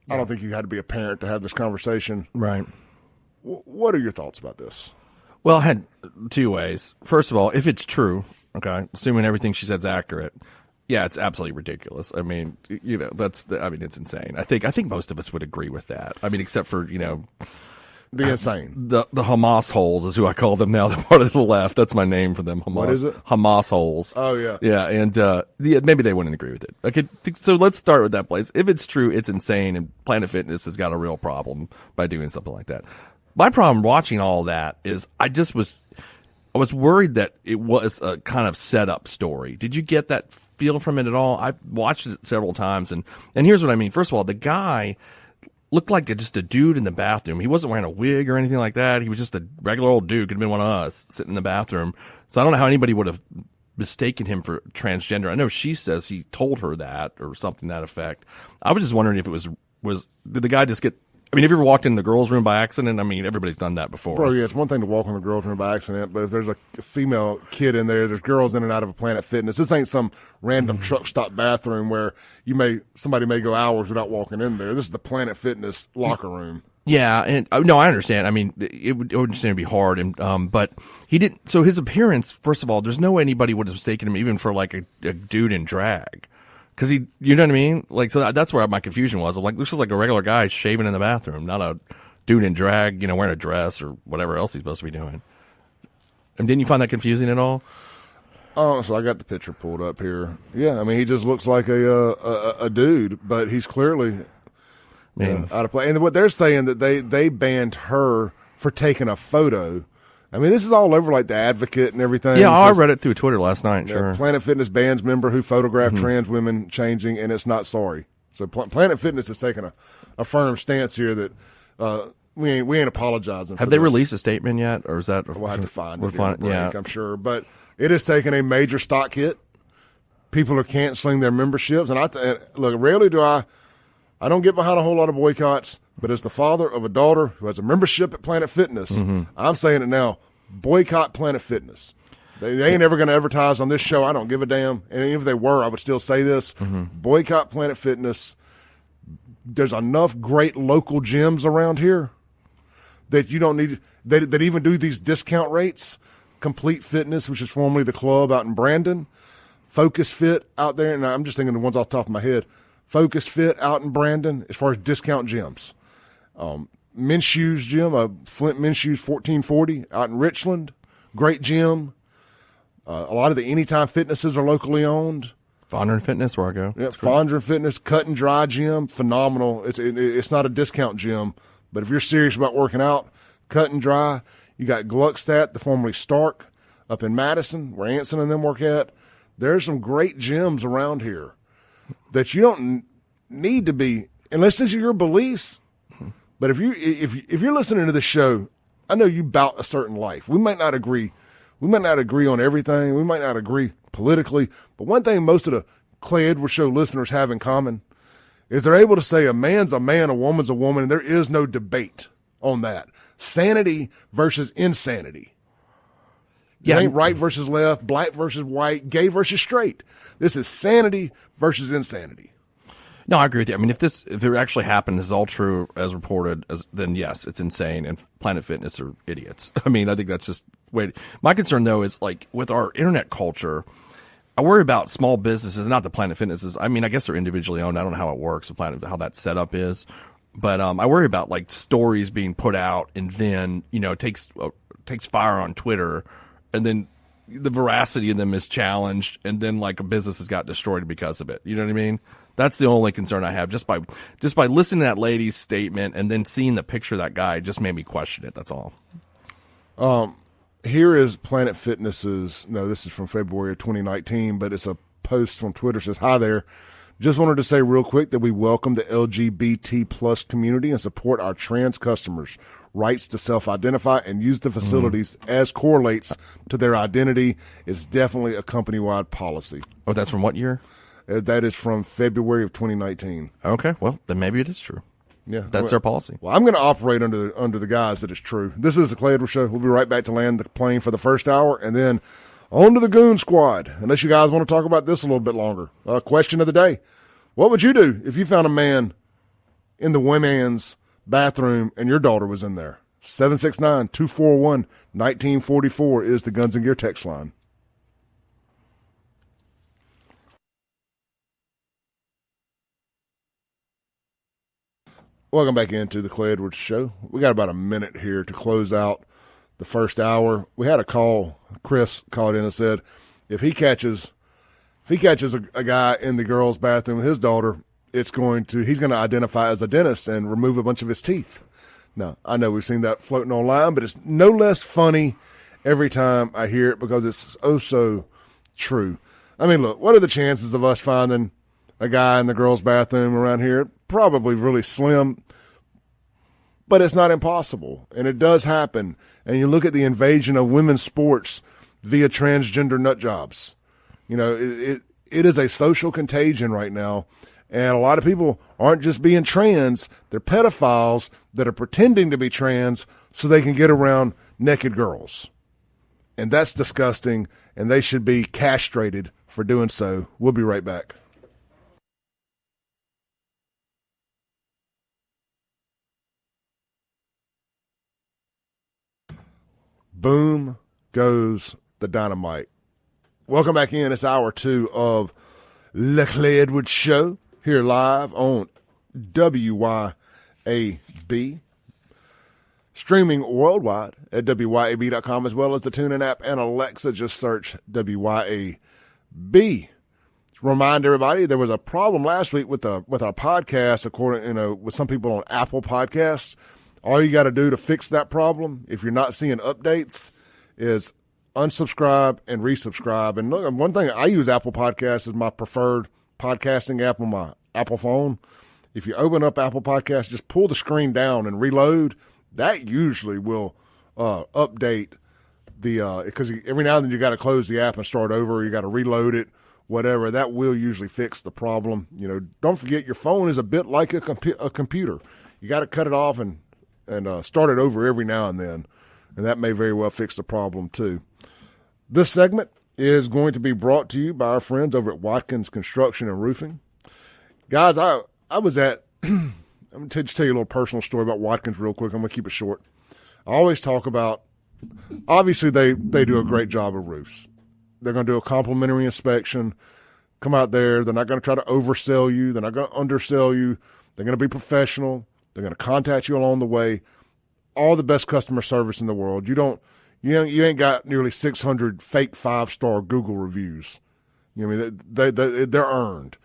I don't think you had to be a parent to have this conversation. Right. What are your thoughts about this? Well, I had two ways. First of all, if it's true, okay, assuming everything she said is accurate, yeah, it's absolutely ridiculous. I mean, you know, it's insane. I think most of us would agree with that. I mean, except for, you know, the insane. The Hamas holes is who I call them now. They're part of the left. That's my name for them. Hamas. What is it? Hamas holes. Oh, yeah. Yeah, and maybe they wouldn't agree with it. Okay, so let's start with that place. If it's true, it's insane, and Planet Fitness has got a real problem by doing something like that. My problem watching all that is I was worried that it was a kind of set-up story. Did you get that feel from it at all? I've watched it several times, and here's what I mean. First of all, the guy looked like just a dude in the bathroom. He wasn't wearing a wig or anything like that. He was just a regular old dude. Could have been one of us sitting in the bathroom. So I don't know how anybody would have mistaken him for transgender. I know she says he told her that or something to that effect. I was just wondering if it was did the guy just get, I mean, have you ever walked in the girls' room by accident? I mean, everybody's done that before. Bro, yeah, it's one thing to walk in the girls' room by accident, but if there's a female kid in there's girls in and out of a Planet Fitness. This ain't some random truck stop bathroom where somebody may go hours without walking in there. This is the Planet Fitness locker room. Yeah, and no, I understand. I mean, it would understand it'd be hard, and but he didn't. So his appearance, first of all, there's no way anybody would have mistaken him even for like a dude in drag, because you know what I mean? Like, so that's where my confusion was. I'm like, this is like a regular guy shaving in the bathroom, not a dude in drag, wearing a dress or whatever else he's supposed to be doing. And didn't you find that confusing at all? Oh, so I got the picture pulled up here. Yeah, I mean, he just looks like a dude, but he's clearly out of place. And what they're saying that they banned her for taking a photo. I mean, this is all over like the Advocate and everything. Yeah, I read it through Twitter last night. Sure. Planet Fitness bans member who photographed trans women changing, and it's not sorry. So Planet Fitness has taken a firm stance here that we ain't apologizing. Have they released a statement yet, or is that? We'll have to find it. Yeah, I'm sure, but it has taken a major stock hit. People are canceling their memberships, and look, rarely do I don't get behind a whole lot of boycotts. But as the father of a daughter who has a membership at Planet Fitness, I'm saying it now, boycott Planet Fitness. They ain't ever going to advertise on this show. I don't give a damn. And if they were, I would still say this. Boycott Planet Fitness. There's enough great local gyms around here that you don't need – that even do these discount rates. Complete Fitness, which is formerly the club out in Brandon. Focus Fit out there, and I'm just thinking the ones off the top of my head. Focus Fit out in Brandon as far as discount gyms. Minshew's gym, Flint Minshew's 1440 out in Richland. Great gym. A lot of the Anytime Fitnesses are locally owned. Fondren Fitness, where I go. Yeah, Fondren Fitness, Cut and Dry Gym, phenomenal. It's not a discount gym, but if you're serious about working out, Cut and Dry. You got Gluckstadt, the formerly Stark, up in Madison, where Anson and them work at. There's some great gyms around here that you don't need to be, unless these are your beliefs. But if you're listening to this show, I know you bout a certain life. We might not agree. We might not agree on everything. We might not agree politically. But one thing most of the Clay Edwards Show listeners have in common is they're able to say a man's a man, a woman's a woman, and there is no debate on that. Sanity versus insanity. It ain't right versus left, black versus white, gay versus straight. This is sanity versus insanity. No, I agree with you. I mean, if it actually happened, this is all true as reported, then yes, it's insane, and Planet Fitness are idiots. I mean, I think that's just wait. My concern though is like with our internet culture, I worry about small businesses, not the Planet Fitnesses. I mean, I guess they're individually owned. I don't know how it works, how that setup is, but I worry about like stories being put out and then it takes fire on Twitter, and then the veracity of them is challenged, and then like a business has got destroyed because of it. You know what I mean? That's the only concern I have. Just by listening to that lady's statement and then seeing the picture of that guy just made me question it. That's all. Here is Planet Fitness's. No, this is from February of 2019, but it's a post from Twitter. It says, "Hi there. Just wanted to say real quick that we welcome the LGBT plus community and support our trans customers' rights to self-identify and use the facilities as correlates to their identity. It's definitely a company-wide policy." Oh, that's from what year? That is from February of 2019. Okay, well, then maybe it is true. Yeah, that's their policy. Well, I'm going to operate under the guise that it's true. This is the Clay Edwards Show. We'll be right back to land the plane for the first hour, and then on to the Goon Squad, unless you guys want to talk about this a little bit longer. Question of the day. What would you do if you found a man in the women's bathroom and your daughter was in there? 769-241-1944 is the Guns and Gear text line. Welcome back into the Clay Edwards Show. We got about a minute here to close out the first hour. We had a call. Chris called in and said if he catches a guy in the girls' bathroom with his daughter, he's going to identify as a dentist and remove a bunch of his teeth. Now, I know we've seen that floating online, but it's no less funny every time I hear it because it's so true. I mean, look, what are the chances of us finding a guy in the girls' bathroom around here? Probably really slim, but it's not impossible, and it does happen. And you look at the invasion of women's sports via transgender nut jobs. You know, it is a social contagion right now, and a lot of people aren't just being trans. They're pedophiles that are pretending to be trans so they can get around naked girls. And that's disgusting, and they should be castrated for doing so. We'll be right back. Boom goes the dynamite. Welcome back in. It's hour 2 of the Clay Edwards Show here live on WYAB. Streaming worldwide at WYAB.com as well as the TuneIn app and Alexa. Just search WYAB. Remind everybody there was a problem last week with our podcast, according with some people on Apple Podcasts. All you got to do to fix that problem, if you're not seeing updates, is unsubscribe and resubscribe. And look, one thing, I use Apple Podcasts as my preferred podcasting app on my Apple phone. If you open up Apple Podcasts, just pull the screen down and reload. That usually will update because every now and then you got to close the app and start over. You got to reload it, whatever. That will usually fix the problem. You know, don't forget your phone is a bit like a computer. You got to cut it off and start it over every now and then, and that may very well fix the problem too. This segment is going to be brought to you by our friends over at Watkins Construction and Roofing. Guys, I was at I'm going to tell you a little personal story about Watkins real quick. I'm going to keep it short. I always talk about, obviously they do a great job of roofs. They're going to do a complimentary inspection, come out there. They're not going to try to oversell you. They're not going to undersell you. They're going to be professional. They're going to contact you along the way. All the best customer service in the world. You ain't got nearly 600 fake 5-star Google reviews. You know what I mean? They're earned.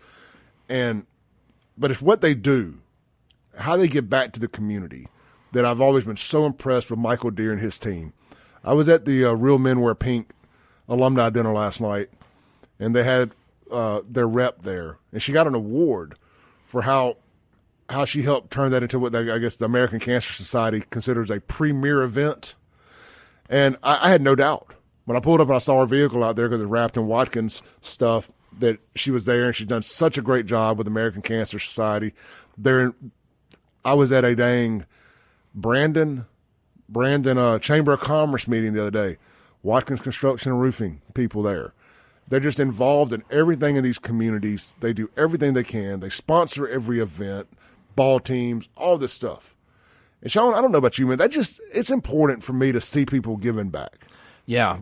But it's what they do, how they give back to the community, that I've always been so impressed with Michael Deere and his team. I was at the Real Men Wear Pink alumni dinner last night, and they had their rep there, and she got an award for how she helped turn that into what I guess the American Cancer Society considers a premier event. And I had no doubt. When I pulled up and I saw her vehicle out there because it's wrapped in Watkins stuff, that she was there, and she's done such a great job with the American Cancer Society. I was at a dang Brandon Chamber of Commerce meeting the other day. Watkins Construction and Roofing people there. They're just involved in everything in these communities. They do everything they can. They sponsor every event, ball teams, all this stuff. And Shaun, I don't know about you, man. It's important for me to see people giving back. Yeah.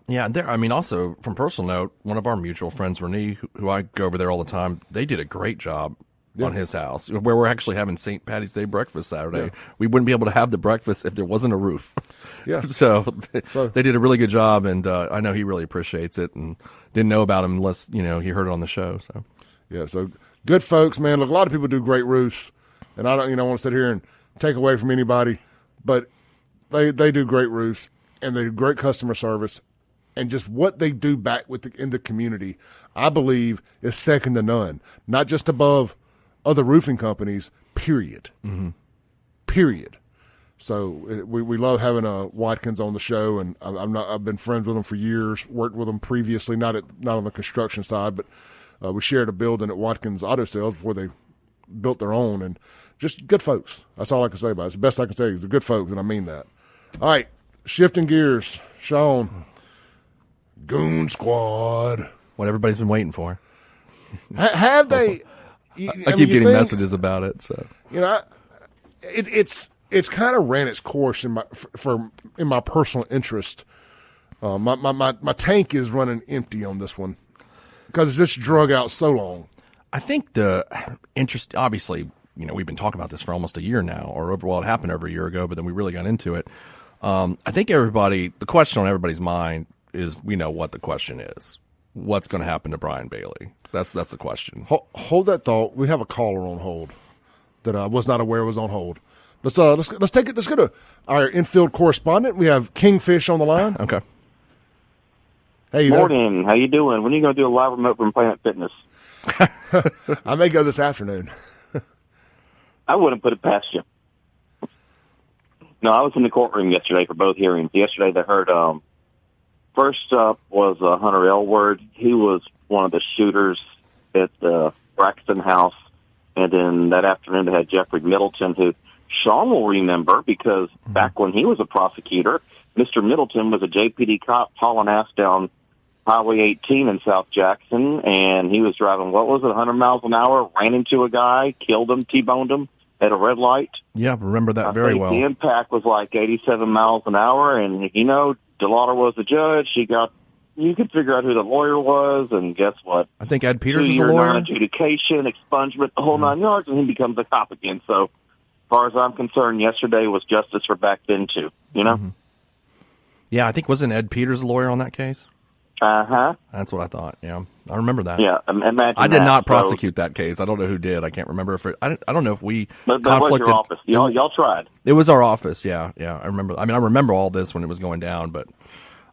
Also, from personal note, one of our mutual friends, Renee, who I go over there all the time, they did a great job on his house, where we're actually having St. Patty's Day breakfast Saturday. Yeah. We wouldn't be able to have the breakfast if there wasn't a roof. Yeah. So they did a really good job, and I know he really appreciates it, and didn't know about him unless, he heard it on the show. So yeah, so good folks, man. Look, a lot of people do great roofs, and I don't want to sit here and take away from anybody, but they do great roofs, and they do great customer service, and just what they do back in the community, I believe, is second to none. Not just above other roofing companies, period. Mm-hmm. Period. So we love having Watkins on the show, and I've been friends with them for years, worked with them previously, not on the construction side, but we shared a building at Watkins Auto Sales before they built their own, and just good folks. That's all I can say about it. It's the best I can say is they're good folks, and I mean that. All right, shifting gears, Shaun. Goon Squad. What everybody's been waiting for. Have they? I keep getting messages about it. So it's kind of ran its course in my personal interest. My tank is running empty on this one because it's just drug out so long. I think the interest, obviously, we've been talking about this for almost a year now, it happened over a year ago, but then we really got into it. I think the question on everybody's mind is, we know what the question is. What's going to happen to Brian Bailey? That's the question. Hold that thought. We have a caller on hold that I was not aware was on hold. Let's take it. Let's go to our infield correspondent. We have Kingfish on the line. Okay. Hey, you there? Morning. How you doing? When are you going to do a live remote from Planet Fitness? I may go this afternoon. I wouldn't put it past you. No, I was in the courtroom yesterday for both hearings. Yesterday they heard, first up was Hunter Elward. He was one of the shooters at the Braxton House. And then that afternoon they had Jeffrey Middleton, who Shaun will remember because back when he was a prosecutor, Mr. Middleton was a JPD cop hauling ass down Highway 18 in South Jackson, and he was driving, 100 miles an hour, ran into a guy, killed him, T-boned him at a red light. Yeah, remember that very well. The impact was like 87 miles an hour, and, DeLauder was the judge. You could figure out who the lawyer was, and guess what? I think Ed Peters is a 2-year lawyer. Non-adjudication, expungement, the whole 9 yards, and he becomes a cop again. So, as far as I'm concerned, yesterday was justice for back then, too, Yeah, I think wasn't Ed Peters a lawyer on that case? Uh-huh. That's what I thought, yeah. I remember that. Yeah, imagine I did that. not prosecute that case. I don't know who did. I can't remember if I don't know if we But that was conflicted. your office. Y'all tried. It was our office, yeah. I remember. I remember all this when it was going down, but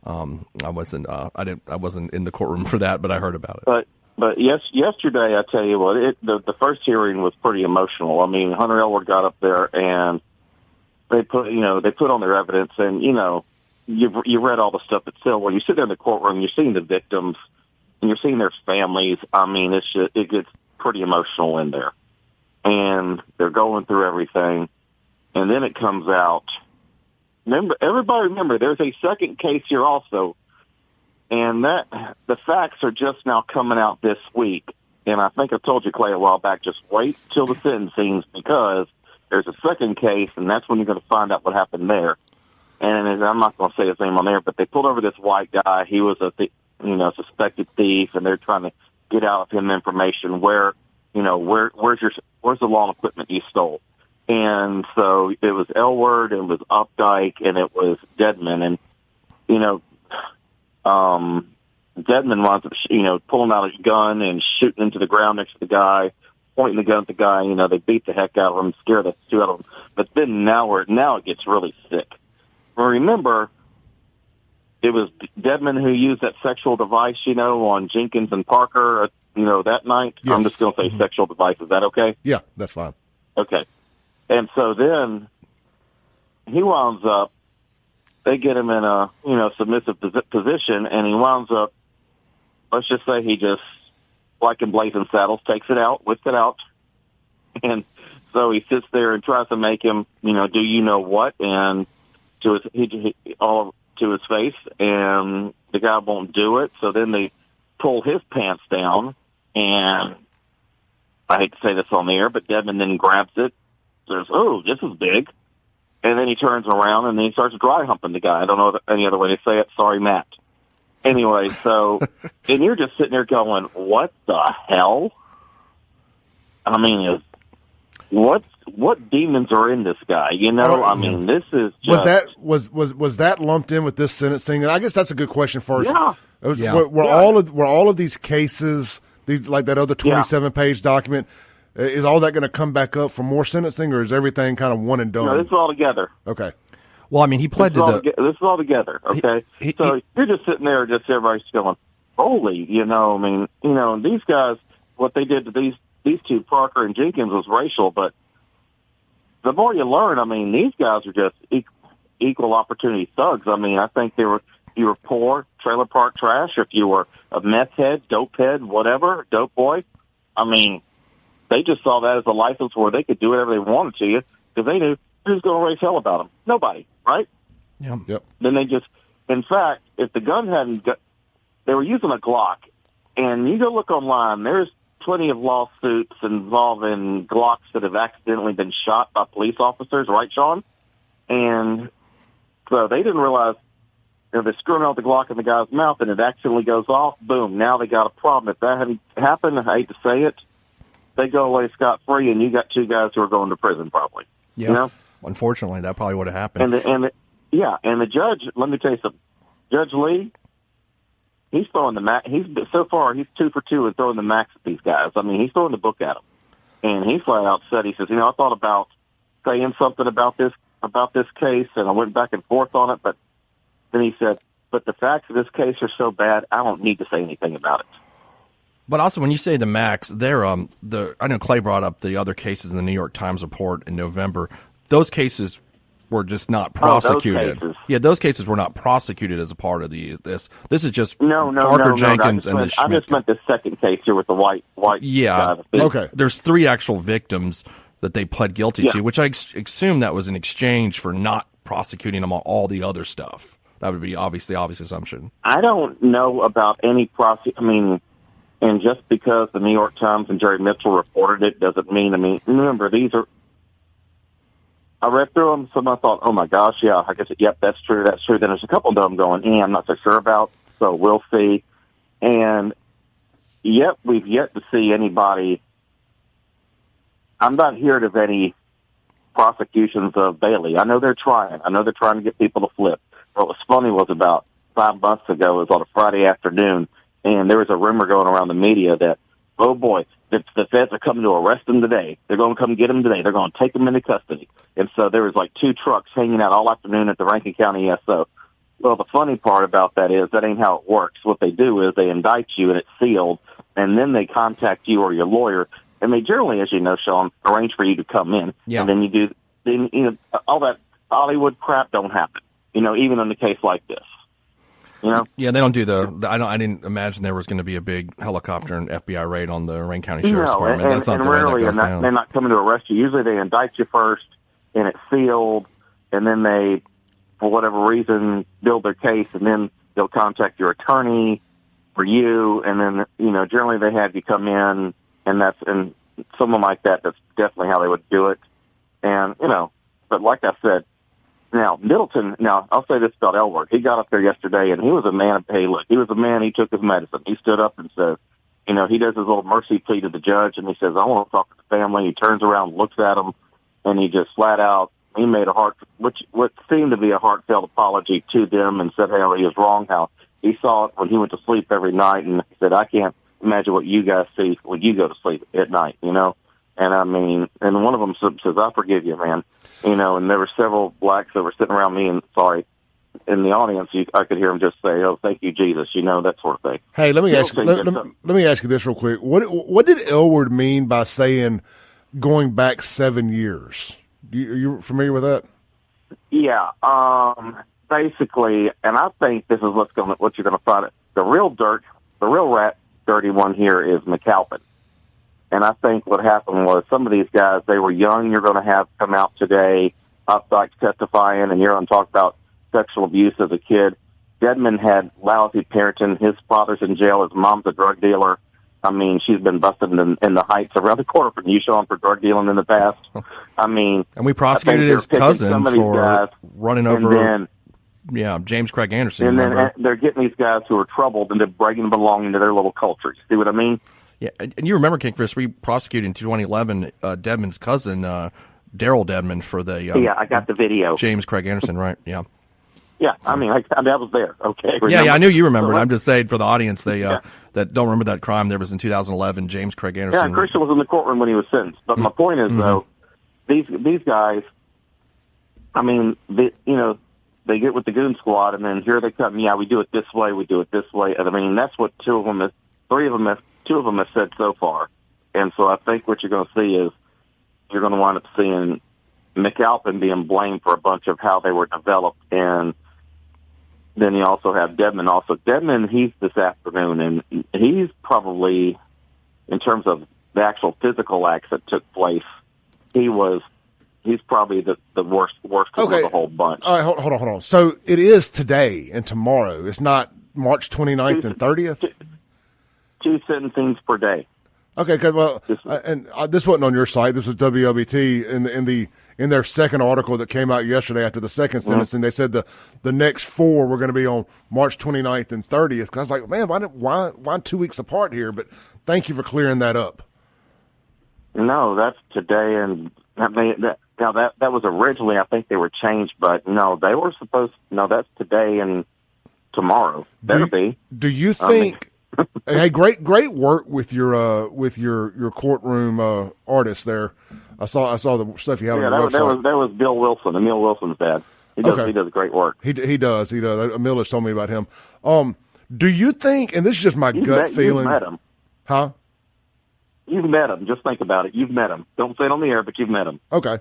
I wasn't. I wasn't in the courtroom for that, but I heard about it. But yesterday, I tell you what, the first hearing was pretty emotional. I mean, Hunter Elward got up there and they put on their evidence, and you read all the stuff that's still when you sit there in the courtroom, you're seeing the victims and you're seeing their families. I mean, it gets pretty emotional in there, and they're going through everything, and then it comes out. Remember, there's a second case here also, and that the facts are just now coming out this week. And I think I told you, Clay, a while back, just wait till the sentencing because there's a second case, and that's when you're going to find out what happened there. And I'm not going to say his name on there, but they pulled over this white guy. He was a suspected thief, and they're trying to get out of him information where's the lawn equipment you stole. And so it was Elward, it was Updike, and it was Deadman. And, Deadman winds up, pulling out his gun and shooting into the ground next to the guy, pointing the gun at the guy. They beat the heck out of him, scared the shit out of him. But then now it gets really sick. Remember, it was Deadman who used that sexual device, on Jenkins and Parker, that night. Yes. I'm just going to say sexual device. Is that okay? Yeah, that's fine. Okay. And so then he winds up, they get him in a, submissive position, and he winds up, let's just say he just, like in Blazing Saddles, takes it out, whips it out. And so he sits there and tries to make him, do you know what? And to his face, and the guy won't do it. So then they pull his pants down, and I hate to say this on the air, but Deadman then grabs it, says, "Oh, this is big," and then he turns around and then he starts dry humping the guy. I don't know any other way to say it. Sorry, Matt. Anyway, so and you're just sitting there going, "What the hell?" I mean, what demons are in this guy? This is just... Was that lumped in with this sentencing? And I guess that's a good question first. Yeah. Were all of these cases, these like that other 27-page document, is all that going to come back up for more sentencing, or is everything kind of one and done? No, this is all together. Okay. Well, he pled to this is all together. Okay, so you're just sitting there, everybody's going, "Holy," these guys, what they did to these two, Parker and Jenkins, was racial, but the more you learn, these guys are just equal opportunity thugs. I think you were poor, trailer park trash, if you were a meth head, dope head, whatever, dope boy. They just saw that as a license where they could do whatever they wanted to you because they knew who's going to raise hell about them. Nobody, right? Yeah. Yep. Then in fact, if the gun they were using a Glock, and you go look online, there's plenty of lawsuits involving Glocks that have accidentally been shot by police officers, right, Shaun? And so they didn't realize they're screwing out the Glock in the guy's mouth and it accidentally goes off. Boom, now they got a problem. If that hadn't happened, I hate to say it, they go away scot-free, and you got two guys who are going to prison probably. Yeah. Unfortunately, that probably would have happened. And the judge, let me tell you something. Judge Lee, he's throwing the max. So far, he's 2 for 2 in throwing the max at these guys. He's throwing the book at them. And he flat out said, he says, I thought about saying something about this case, and I went back and forth on it, but then he said, But the facts of this case are so bad, I don't need to say anything about it. But also, when you say the max, they're I know Clay brought up the other cases in the New York Times report in November. Those cases were just not prosecuted. Those cases were not prosecuted as a part of this. This is just Parker Jenkins and the Schmidt. I just meant the second case here with the white. Yeah. Okay. There's 3 actual victims that they pled guilty to, which I assume that was in exchange for not prosecuting them on all the other stuff. That would be obvious assumption. I don't know about any and just because the New York Times and Jerry Mitchell reported it doesn't mean, remember, these are, I read through them, some I thought, oh my gosh, yeah, I guess, yep, that's true. Then there's a couple of them going, I'm not so sure about, so we'll see. And yet, we've yet to see anybody, I'm not hearing of any prosecutions of Bailey. I know they're trying. To get people to flip. What was funny was about 5 months ago, it was on a Friday afternoon, and there was a rumor going around the media that, oh boy, the feds are coming to arrest him today. They're going to come get him today. They're going to take him into custody. And so there was like 2 trucks hanging out all afternoon at the Rankin County SO. Well, the funny part about that is that ain't how it works. What they do is they indict you and it's sealed, and then they contact you or your lawyer, and they generally, as you know, Shaun, arrange for you to come in. Yeah. And then all that Hollywood crap don't happen, even in a case like this. Yeah, they don't do I didn't imagine there was going to be a big helicopter and FBI raid on the Rankin County Sheriff's Department. That's not the way that goes down. They're not coming to arrest you. Usually they indict you first, and it's sealed, and then they, for whatever reason, build their case, and then they'll contact your attorney for you, and then, generally they have you come in, and someone like that, that's definitely how they would do it. And, but like I said, now, Middleton, I'll say this about Elward. He got up there yesterday, and he was a man. Hey, look, he was a man. He took his medicine. He stood up and says, he does his little mercy plea to the judge, and he says, I want to talk to the family. He turns around, looks at him, and he just flat out, he made what seemed to be a heartfelt apology to them and said how he was wrong, how he saw it when he went to sleep every night, and he said, I can't imagine what you guys see when you go to sleep at night, And and one of them says, I forgive you, man. And there were several blacks that were sitting around me in the audience. I could hear them just say, oh, thank you, Jesus, that sort of thing. Hey, let me ask you this real quick. What did Elward mean by saying going back 7 years? Are you familiar with that? Yeah. Basically, and I think this is what you're going to find. The real rat dirty one here is McAlpin. And I think what happened was some of these guys, they were young. You're going to have come out today, like testifying, and you're going to talk about sexual abuse as a kid. Dedman had lousy parenting. His father's in jail. His mom's a drug dealer. She's been busted in the Heights around the corner from you, Shaun, for drug dealing in the past. And we prosecuted his cousin for running over James Craig Anderson. And then they're getting these guys who are troubled and they're bringing them along into their little culture. See what I mean? Yeah, and you remember, Kingfish, we prosecuted in 2011 Dedman's cousin, Daryl Dedman, for the... I got the video. James Craig Anderson, right? Yeah. Yeah, I was there, okay? Yeah, I knew you remembered. I'm just saying for the audience that don't remember that crime, there was in 2011, James Craig Anderson. Yeah, Christian was in the courtroom when he was sentenced. But my point is, though, these guys, they get with the goon squad, and then here they come, we do it this way, And that's what two of them have said so far. And so I think what you're going to see is you're going to wind up seeing McAlpin being blamed for a bunch of how they were developed. And then you also have Dedman. Dedman, he's this afternoon, and he's probably, in terms of the actual physical acts that took place, he's probably the worst of the whole bunch. All right, hold on. So it is today and tomorrow. It's not March 29th and 30th? 2 sentencings per day. Okay, this wasn't on your site. This was WLBT in their second article that came out yesterday after the second sentencing. They said the next 4 were going to be on March 29th and 30th. I was like, man, why 2 weeks apart here? But thank you for clearing that up. No, that's today, and that was originally, I think they were changed, but no, they were supposed. No, that's today and tomorrow. Better be. Do you think? Hey, great work with your courtroom artist there. I saw the stuff you had on your website. That was Bill Wilson, Emil Wilson's dad. He does great work. He does. Miller's told me about him. Do you think, and this is just my gut feeling. You've met him. Huh? You've met him. Just think about it. You've met him. Don't say it on the air, but you've met him. Okay.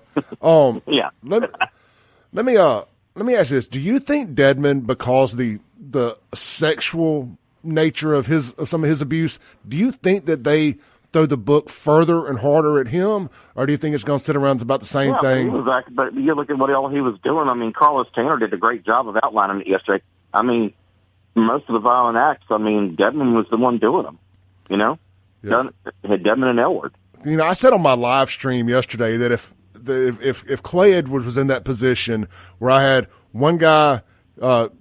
Yeah. Let me ask you this. Do you think Dedmon, because the sexual nature of some of his abuse, do you think that they throw the book further and harder at him, or do you think it's going to sit around about the same thing? But you look at what all he was doing. I mean, Carlos Tanner did a great job of outlining it yesterday. I mean, most of the violent acts, I mean, Dedmon was the one doing them, you know? Yeah. Dedmon and Elward. You know, I said on my live stream yesterday that if Clay Edwards was in that position where I had one guy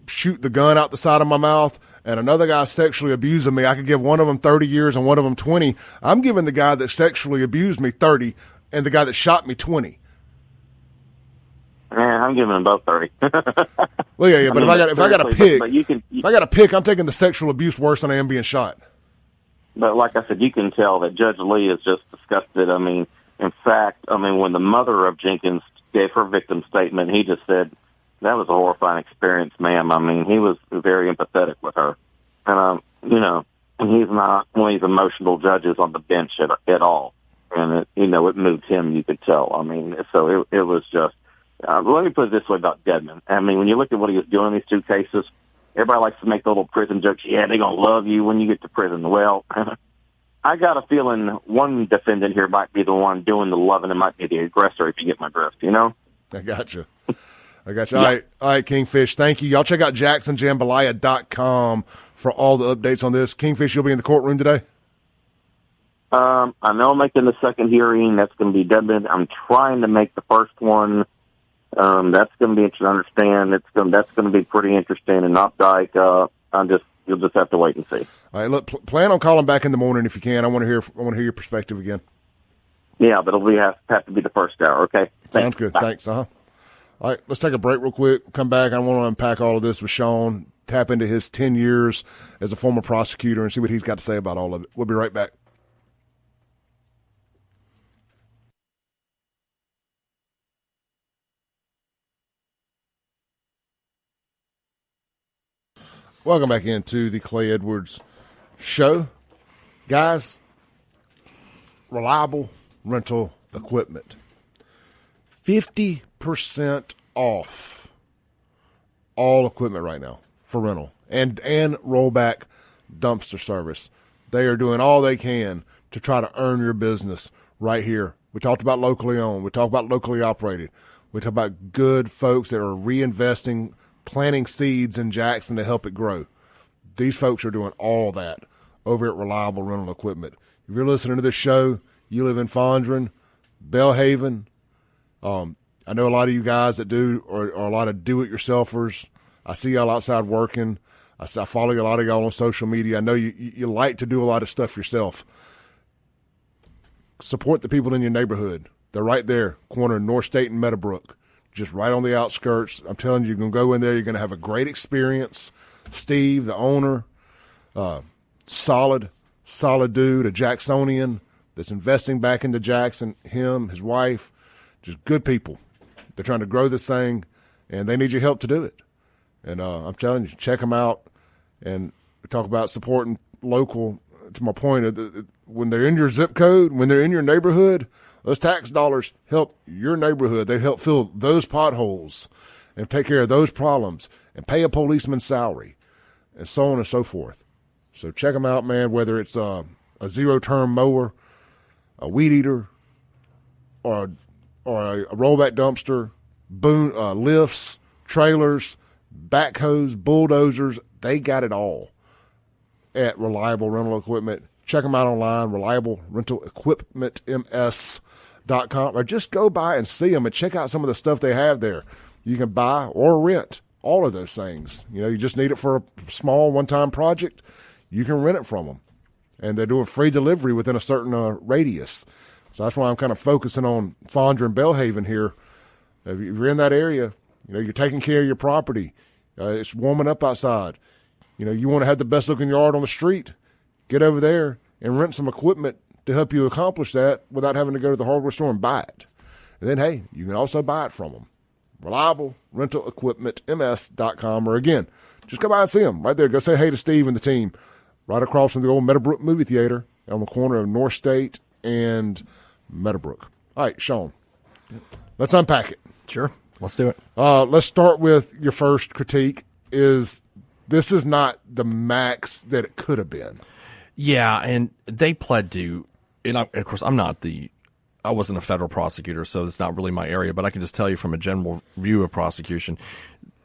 shoot the gun out the side of my mouth and another guy sexually abusing me, I could give one of them 30 years and one of them 20. I'm giving the guy that sexually abused me 30 and the guy that shot me 20. Man, I'm giving them both 30. Well, yeah, but if I got to pick, if I got to pick, I'm taking the sexual abuse worse than I am being shot. But like I said, you can tell that Judge Lee is just disgusted. I mean, in fact, when the mother of Jenkins gave her victim statement, he just said, that was a horrifying experience, ma'am. I mean, he was very empathetic with her. And, and he's not one of these emotional judges on the bench at all. And, it moved him, you could tell. I mean, so it was just, let me put it this way about Dedmon. I mean, when you look at what he was doing in these two cases, everybody likes to make the little prison jokes. Yeah, they're going to love you when you get to prison. Well, I got a feeling one defendant here might be the one doing the loving and might be the aggressor, if you get my drift, you know? I got you. Yeah. All right, Kingfish, thank you. Y'all check out JacksonJambalaya.com for all the updates on this. Kingfish, you'll be in the courtroom today? I know I'm making the second hearing. That's going to be Dedmon. I'm trying to make the first one. That's going to be interesting to understand. That's going to be pretty interesting. And Updike, you'll just have to wait and see. All right, look, plan on calling back in the morning if you can. I want to hear your perspective again. Yeah, but it'll have to be the first hour. Okay. Sounds good. Bye. Thanks. All right, let's take a break real quick. Come back. I want to unpack all of this with Shaun, tap into his 10 years as a former prosecutor, and see what he's got to say about all of it. We'll be right back. Welcome back into the Clay Edwards Show. Guys, reliable rental equipment. 50% off all equipment right now for rental and rollback dumpster service. They are doing all they can to try to earn your business right here. We talked about locally owned. We talked about locally operated. We talked about good folks that are reinvesting, planting seeds in Jackson to help it grow. These folks are doing all that over at Reliable Rental Equipment. If you're listening to this show, you live in Fondren, Belhaven. I know a lot of you guys that do, or a lot of do-it-yourselfers. I see y'all outside working. I follow a lot of y'all on social media. I know you like to do a lot of stuff yourself. Support the people in your neighborhood. They're right there, corner North State and Meadowbrook, just right on the outskirts. I'm telling you, you're going to go in there. You're going to have a great experience. Steve, the owner, solid dude, a Jacksonian that's investing back into Jackson, him, his wife, just good people. They're trying to grow this thing, and they need your help to do it. And I'm telling you, check them out. And we talk about supporting local. To my point, when they're in your zip code, when they're in your neighborhood, those tax dollars help your neighborhood. They help fill those potholes and take care of those problems and pay a policeman's salary and so on and so forth. So check them out, man, whether it's a zero-turn mower, a weed eater, or a rollback dumpster, lifts, trailers, backhoes, bulldozers. They got it all at Reliable Rental Equipment. Check them out online, reliablerentalequipmentms.com, or just go by and see them and check out some of the stuff they have there. You can buy or rent all of those things. You just need it for a small one-time project. You can rent it from them. And they're doing free delivery within a certain radius. So that's why I'm kind of focusing on Fondren and Belhaven here. If you're in that area, you're taking care of your property. It's warming up outside. You want to have the best looking yard on the street. Get over there and rent some equipment to help you accomplish that without having to go to the hardware store and buy it. And then, hey, you can also buy it from them. Reliable rental equipment ms.com, or again, just go by and see them right there. Go say hey to Steve and the team right across from the old Meadowbrook movie theater on the corner of North State and Meadowbrook. All right, Shaun, let's unpack it. Sure. Let's do it. Let's start with your first critique. This is not the max that it could have been. Yeah, and they pled to, and of course, I wasn't a federal prosecutor, so it's not really my area, but I can just tell you from a general view of prosecution,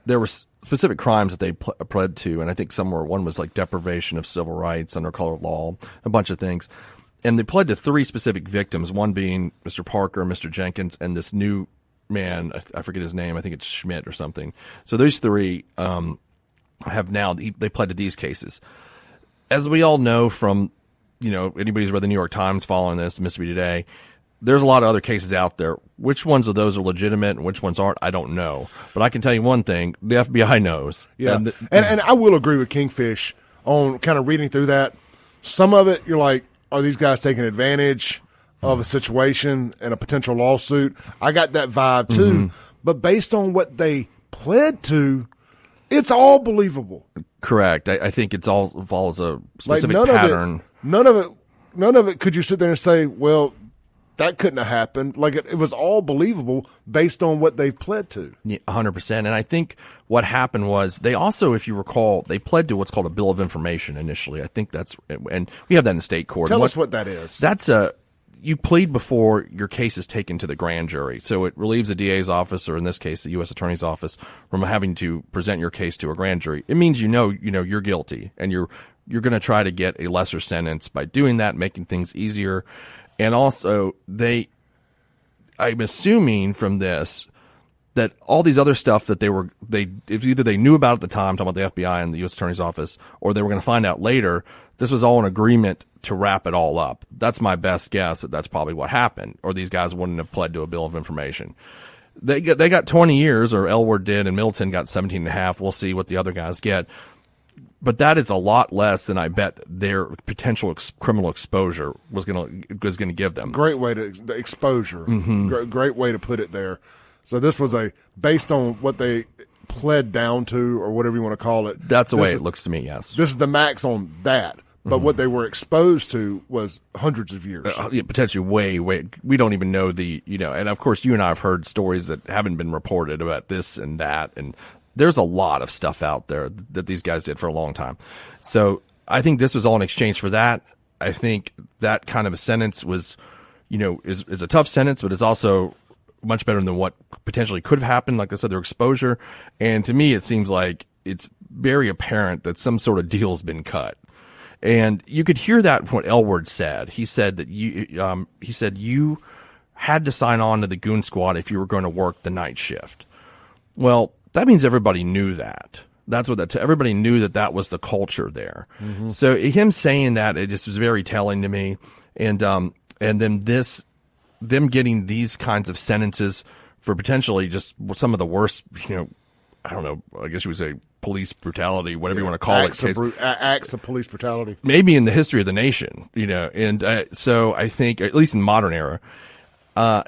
there were specific crimes that they pled to, and I think one was like deprivation of civil rights under color of law, a bunch of things. And they pled to 3 specific victims, one being Mr. Parker, Mr. Jenkins, and this new man, I forget his name, I think it's Schmidt or something. So those 3 have now, they pled to these cases. As we all know from, anybody who's read the New York Times following this, Mississippi Today, there's a lot of other cases out there. Which ones of those are legitimate and which ones aren't, I don't know. But I can tell you one thing, the FBI knows. Yeah, and I will agree with Kingfish on kind of reading through that. Some of it, you're like, are these guys taking advantage of a situation and a potential lawsuit? I got that vibe too. Mm-hmm. But based on what they pled to, it's all believable. Correct. I think it all follows a specific pattern. None of it could you sit there and say, well, that couldn't have happened. Like it was all believable based on what they've pled to. Yeah, 100%. And I think what happened was they also, if you recall, they pled to what's called a bill of information initially. I think and we have that in state court. Tell us what that is. That's you plead before your case is taken to the grand jury. So it relieves the DA's office, or in this case, the U.S. Attorney's office, from having to present your case to a grand jury. It means you're guilty, and you're going to try to get a lesser sentence by doing that, making things easier. And also, I'm assuming from this that all these other stuff that if either they knew about at the time, talking about the FBI and the U.S. Attorney's Office, or they were going to find out later, this was all an agreement to wrap it all up. That's my best guess that's probably what happened, or these guys wouldn't have pled to a bill of information. They got 20 years, or Elward did, and Middleton got 17 and a half. We'll see what the other guys get. But that is a lot less than I bet their potential criminal exposure was going to give them. Great way the exposure. Mm-hmm. Great way to put it there. So this was based on what they pled down to, or whatever you want to call it. That's the way it looks to me. Yes, this is the max on that. But what they were exposed to was hundreds of years. Potentially way. We don't even know and of course you and I have heard stories that haven't been reported about this and that, and there's a lot of stuff out there that these guys did for a long time. So I think this was all in exchange for that. I think that kind of a sentence was, is a tough sentence, but it's also much better than what potentially could have happened. Like I said, their exposure. And to me, it seems like it's very apparent that some sort of deal's been cut. And you could hear that from what Elward said. He said that you had to sign on to the goon squad if you were going to work the night shift. Well, that means everybody knew that. That's what everybody knew that was the culture there. Mm-hmm. So him saying that, it just was very telling to me. And then them getting these kinds of sentences for potentially just some of the worst, I don't know, I guess you would say police brutality, whatever you want to call it. Acts of police brutality. Maybe in the history of the nation, and so I think, at least in modern era.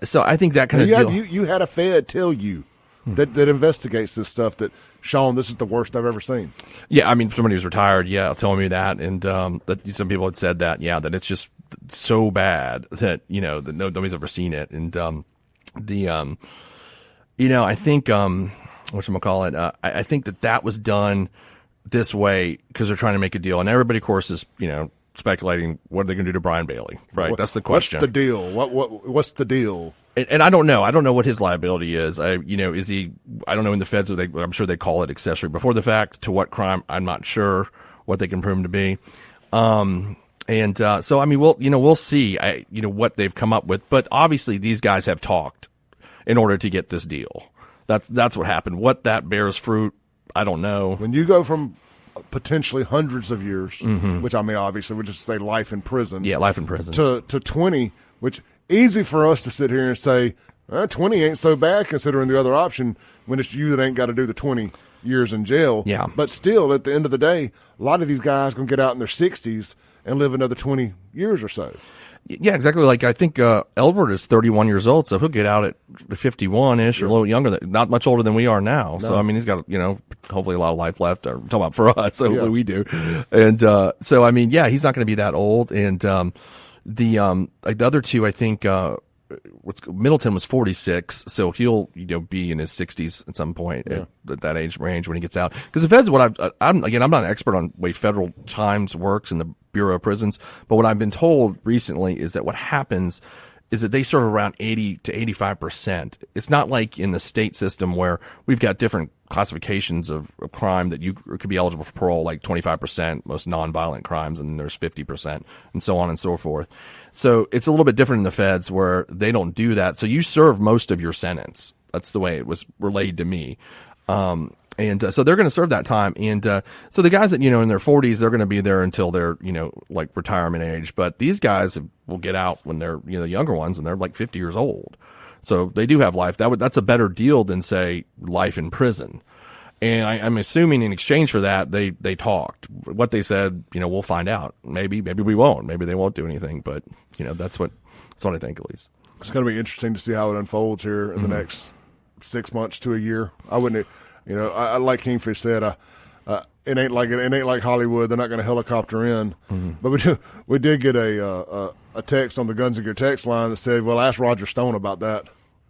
So I think that kind of deal. You had a Fed tell you that investigates this stuff that, Shaun, this is the worst I've ever seen. Yeah, I mean, somebody who's retired, telling me that, and that some people had said that, that it's just so bad that that nobody's ever seen it, and I think whatchamacallit, I think that was done this way because they're trying to make a deal, and everybody, of course, is speculating what are they going to do to Brian Bailey, right? That's the question. What's the deal? What's the deal? And I don't know. I don't know what his liability is. Is he? I don't know. In the feds, I'm sure they call it accessory before the fact. To what crime? I'm not sure what they can prove him to be. So I mean, we'll see. What they've come up with. But obviously, these guys have talked in order to get this deal. That's what happened. What that bears fruit, I don't know. When you go from potentially hundreds of years, which I mean, obviously, we just say life in prison. Yeah, life in prison. To 20, which. Easy for us to sit here and say, 20 ain't so bad considering the other option when it's you that ain't got to do the 20 years in jail. Yeah. But still, at the end of the day, a lot of these guys going to get out in their 60s and live another 20 years or so. Yeah, exactly. Like I think Elbert is 31 years old, so he'll get out at 51-ish or a little younger, not much older than we are now. No. So I mean, he's got hopefully a lot of life left. I'm talking about for us, so hopefully we do. And so I mean, yeah, he's not going to be that old. And the other two, I think. Middleton was 46, so he'll be in his 60s at some point at that age range when he gets out. Because the feds, I'm not an expert on the way federal times works in the Bureau of Prisons, but what I've been told recently is that what happens is that they serve around 80 to 85%. It's not like in the state system where we've got different classifications of crime that you could be eligible for parole, like 25%, most nonviolent crimes, and then there's 50%, and so on and so forth. So it's a little bit different in the feds where they don't do that. So you serve most of your sentence. That's the way it was relayed to me. And so they're going to serve that time. And so the guys that, in their 40s, they're going to be there until they're, like retirement age. But these guys will get out when they're, the younger ones, and they're like 50 years old. So they do have life. That's a better deal than, say, life in prison. And I'm assuming in exchange for that, they talked. What they said, we'll find out. Maybe we won't. Maybe they won't do anything. But, that's what I think, at least. It's going to be interesting to see how it unfolds here in the next 6 months to a year. I wouldn't, I like Kingfish said, it ain't like Hollywood. They're not going to helicopter in. Mm-hmm. But we did get a text on the Guns and Gear text line that said, "Well, ask Roger Stone about that."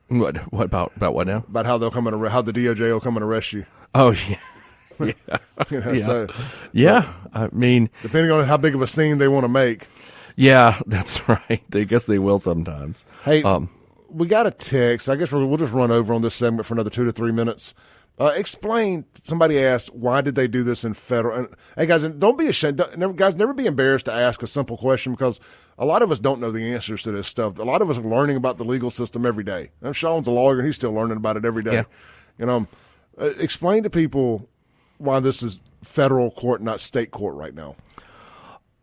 What about what now? About how how the DOJ will come and arrest you. Oh yeah, yeah. So, I mean, depending on how big of a scene they want to make. Yeah, that's right. I guess they will sometimes. Hey, we got a text. I guess we'll just run over on this segment for another 2 to 3 minutes. Explain. Somebody asked, why did they do this in federal? And, hey, guys, and don't be ashamed. Never be embarrassed to ask a simple question, because a lot of us don't know the answers to this stuff. A lot of us are learning about the legal system every day. And Shaun's a lawyer, and he's still learning about it every day. Yeah. Explain to people why this is federal court, not state court right now.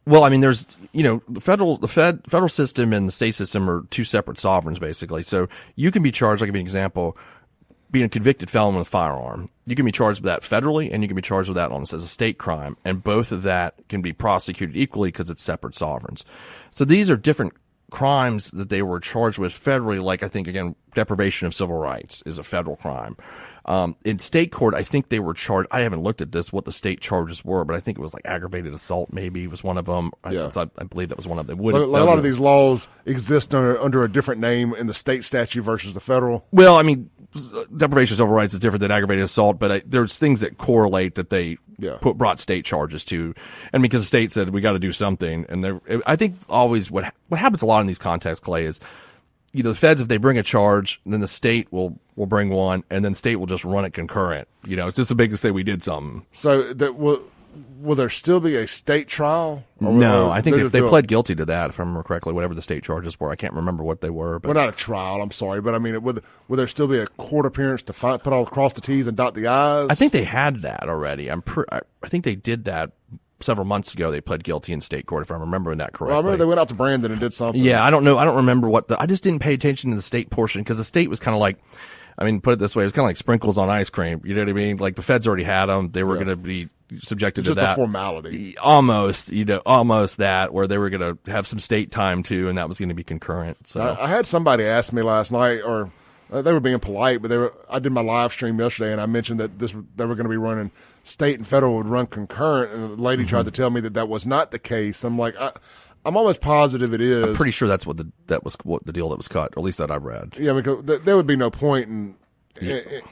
Well, I mean, there's, the federal system and the state system are two separate sovereigns, basically. So you can be charged, I'll give you an example, being a convicted felon with a firearm. You can be charged with that federally, and you can be charged with that as a state crime. And both of that can be prosecuted equally because it's separate sovereigns. So these are different crimes that they were charged with federally, like I think, again, deprivation of civil rights is a federal crime. In state court, I think they were charged. I haven't looked at this, what the state charges were, but I think it was like aggravated assault maybe was one of them. Yeah. I believe that was one of them. A lot of these laws exist under a different name in the state statute versus the federal. Well, I mean, deprivation of civil rights is different than aggravated assault, but there's things that correlate that they brought state charges to. And because the state said we got to do something, and I think always what happens a lot in these contexts, Clay, is the feds, if they bring a charge, then the state will bring one, and then state will just run it concurrent. It's just a big to say we did something. So that will there still be a state trial? No, I think they pled guilty to that, if I remember correctly, whatever the state charges were. I can't remember what they were. But. Well, not a trial, I'm sorry. But, I mean, will there still be a court appearance to put all cross the T's and dot the I's? I think they had that already. I think they did that several months ago. They pled guilty in state court, if I'm remembering that correctly. Well, I remember they went out to Brandon and did something. Yeah, I don't know. I don't remember I just didn't pay attention to the state portion, because the state was kind of like, I mean, put it this way, it was kind of like sprinkles on ice cream. You know what I mean? Like the feds already had them. They were going to be subjected to that. Just a formality. Almost that, where they were going to have some state time too, and that was going to be concurrent. So I had somebody ask me last night, or they were being polite, but I did my live stream yesterday, and I mentioned that they were going to be running state and federal would run concurrent, and the lady tried to tell me that was not the case. I'm like, I'm almost positive it is. I'm pretty sure that's what the deal that was cut, or at least that I read. Yeah, because there would be no point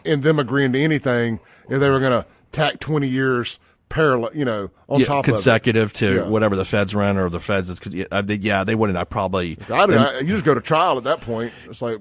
in them agreeing to anything if they were going to tack 20 years parallel, on top consecutive of consecutive to whatever the feds run, or the feds is. They wouldn't. You just go to trial at that point. It's like,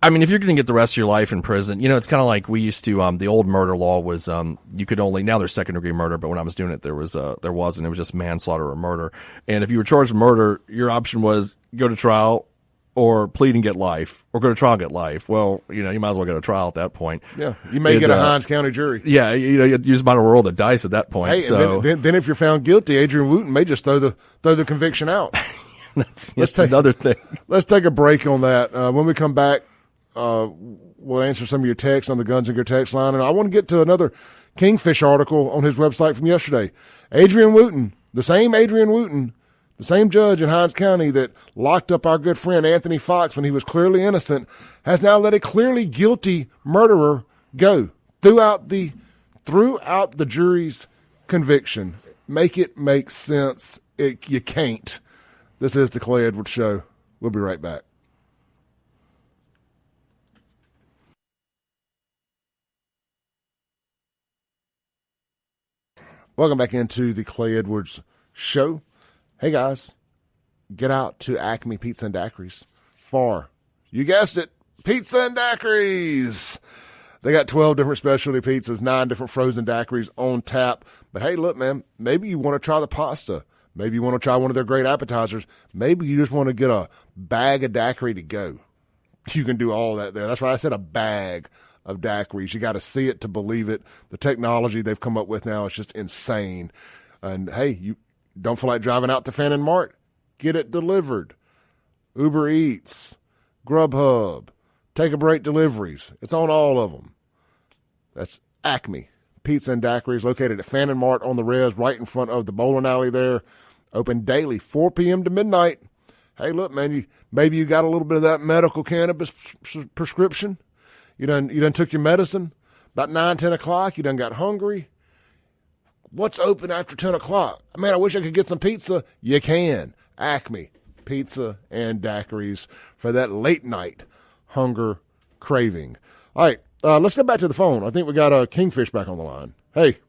I mean, if you're going to get the rest of your life in prison, it's kind of like we used to. The old murder law was you could only, now there's second degree murder, but when I was doing it, there wasn't. It was just manslaughter or murder. And if you were charged with murder, your option was go to trial, or plead and get life, or go to trial and get life. Well, you might as well go to trial at that point. Yeah, you may get a Hines County jury. Yeah, you just might as well roll the dice at that point. Hey, so and then if you're found guilty, Adrian Wooten may just throw the conviction out. That's another thing. Let's take a break on that. When we come back, we'll answer some of your texts on the Guns and Gear text line, and I want to get to another Kingfish article on his website from yesterday. Adrian Wooten, the same Adrian Wooten The same judge in Hinds County that locked up our good friend Anthony Fox when he was clearly innocent has now let a clearly guilty murderer go throughout the jury's conviction. Make it make sense. You can't. This is the Clay Edwards Show. We'll be right back. Welcome back into the Clay Edwards Show. Hey, guys, get out to Acme Pizza and Daiquiris for, you guessed it, pizza and daiquiris. They got 12 different specialty pizzas, 9 different frozen daiquiris on tap. But, hey, look, man, maybe you want to try the pasta. Maybe you want to try one of their great appetizers. Maybe you just want to get a bag of daiquiri to go. You can do all that there. That's why I said a bag of daiquiris. You got to see it to believe it. The technology they've come up with now is just insane. And, hey, you don't feel like driving out to Fannin Mart? Get it delivered. Uber Eats, Grubhub, Take a Break deliveries. It's on all of them. That's Acme Pizza and Daiquiris, located at Fannin Mart on the res, right in front of the bowling alley there. Open daily, 4 p.m. to midnight. Hey, look, man, maybe you got a little bit of that medical cannabis prescription. You done took your medicine. About 9, 10 o'clock, you done got hungry. What's open after 10 o'clock? Man, I wish I could get some pizza. You can. Acme Pizza and Daiquiris for that late night hunger craving. All right, let's get back to the phone. I think we got Kingfish back on the line. Hey.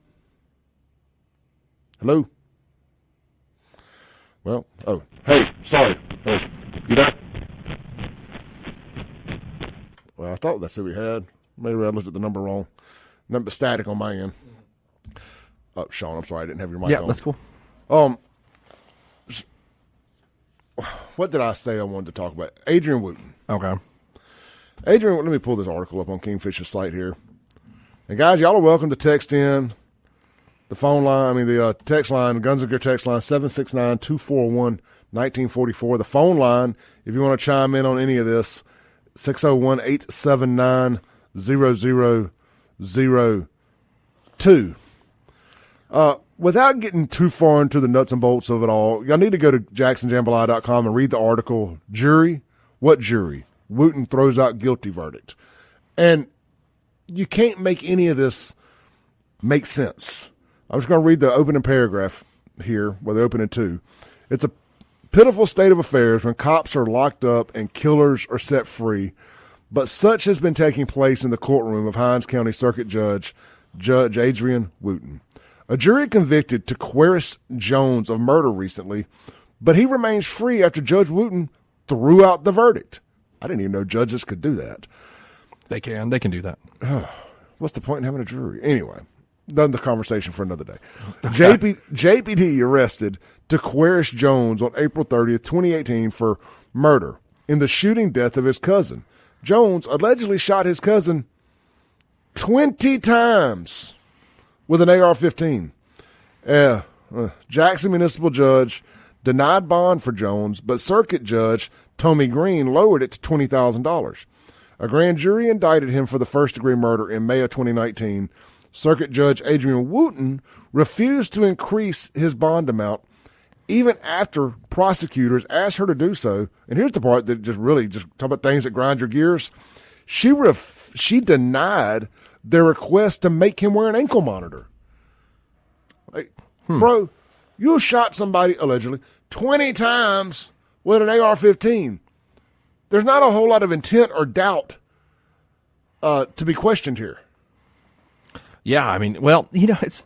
Hello? Well, hey, sorry. Hey, you there? Well, I thought that's who we had. Maybe I looked at the number wrong. Number static on my end. Oh, Shaun, I'm sorry, I didn't have your mic on. Yeah, that's cool. What did I say I wanted to talk about? Adrian Wooten. Okay. Adrian, let me pull this article up on Kingfish's site here. And guys, y'all are welcome to text in the phone line. The text line, Guns and Gear text line, 769-241-1944. The phone line, if you want to chime in on any of this, 601-879-0002. Without getting too far into the nuts and bolts of it all, y'all need to go to JacksonJambalaya.com and read the article, Jury, What Jury? Wooten throws out guilty verdict. And you can't make any of this make sense. I'm just going to read the opening paragraph here, well, the opening two. It's a pitiful state of affairs when cops are locked up and killers are set free, but such has been taking place in the courtroom of Hinds County Circuit Judge Adrian Wooten. A jury convicted TaQuaris Jones of murder recently, but he remains free after Judge Wooten threw out the verdict. I didn't even know judges could do that. They can do that. What's the point in having a jury? Anyway, done the conversation for another day. JPD arrested TaQuaris Jones on April 30th, 2018 for murder in the shooting death of his cousin. Jones allegedly shot his cousin 20 times with an AR-15. Jackson Municipal Judge denied bond for Jones, but Circuit Judge Tommy Green lowered it to $20,000. A grand jury indicted him for the first-degree murder in May of 2019. Circuit Judge Adrian Wooten refused to increase his bond amount even after prosecutors asked her to do so. And here's the part that just talk about things that grind your gears. She denied their request to make him wear an ankle monitor. Like, bro, you shot somebody, allegedly, 20 times with an AR-15. There's not a whole lot of intent or doubt to be questioned here. Yeah, it's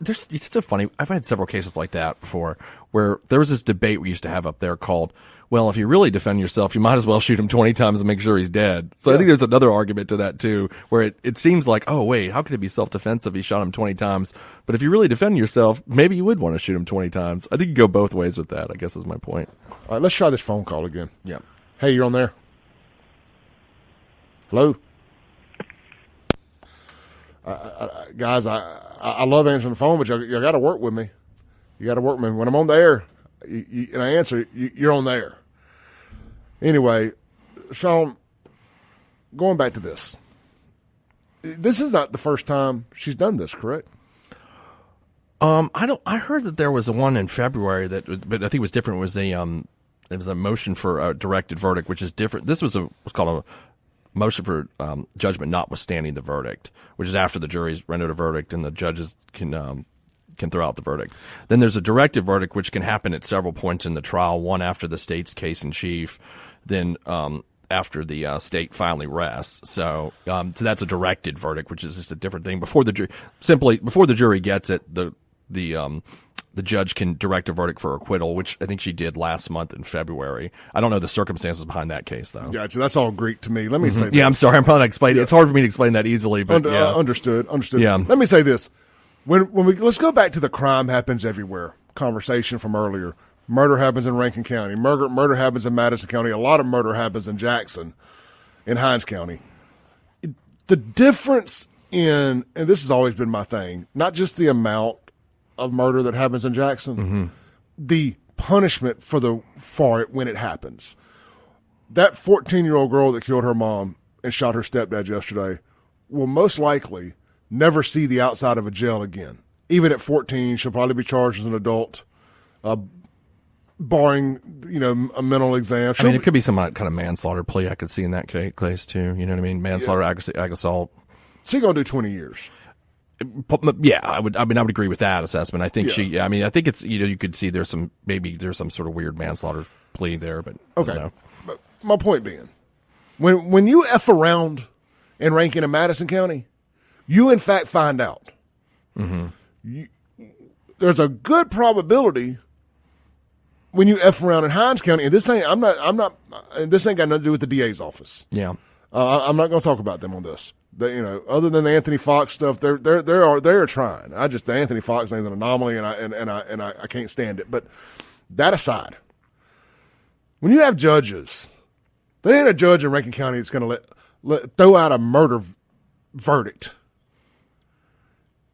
so funny. I've had several cases like that before where there was this debate we used to have up there called, well, if you really defend yourself, you might as well shoot him 20 times and make sure he's dead. So I think there's another argument to that too, where it seems like, oh wait, how could it be self-defensive? He shot him 20 times. But if you really defend yourself, maybe you would want to shoot him 20 times. I think you go both ways with that, I guess is my point. All right, let's try this phone call again. Yeah. Hey, you're on there. Hello? Guys, I love answering the phone, but you got to work with me. You got to work with me. When I'm on the air and I answer, you're on the air. Anyway, Shaun, going back to this. This is not the first time she's done this, correct? I heard that there was one in February but I think it was different. It was a motion for a directed verdict, which is different. This was what's called a motion for judgment notwithstanding the verdict, which is after the jury's rendered a verdict and the judges can throw out the verdict. Then there's a directed verdict, which can happen at several points in the trial. One after the state's case in chief, then after the state finally rests. So that's a directed verdict, which is just a different thing. Before the jury gets it, the judge can direct a verdict for acquittal, which I think she did last month in February. I don't know the circumstances behind that case, though. Gotcha. That's all Greek to me. Let me say this. Yeah, I'm sorry. I'm probably not explaining. Yeah. It's hard for me to explain that easily, but yeah. Understood. Yeah. Let me say this. Let's go back to the crime happens everywhere conversation from earlier. Murder happens in Rankin County. Murder happens in Madison County. A lot of murder happens in Jackson, in Hinds County. The difference and this has always been my thing, not just the amount of murder that happens in Jackson, the punishment for it when it happens. That 14-year-old girl that killed her mom and shot her stepdad yesterday will most likely never see the outside of a jail again. Even at 14, she'll probably be charged as an adult, barring a mental exam. It could be some kind of manslaughter plea I could see in that case too. You know what I mean? Manslaughter, ag assault. She's gonna do 20 years. Yeah, I would agree with that assessment. I think I think it's you could see there's some sort of weird manslaughter plea there, but okay. I don't know. But my point being, when you F around in Rankin and Madison County, you in fact find out. There's a good probability when you F around in Hinds County, and this ain't got nothing to do with the DA's office. Yeah, I'm not going to talk about them on this. They, other than the Anthony Fox stuff, they're trying. The Anthony Fox thing's an anomaly, and I can't stand it. But that aside, when you have judges, there ain't a judge in Rankin County that's going to throw out a murder verdict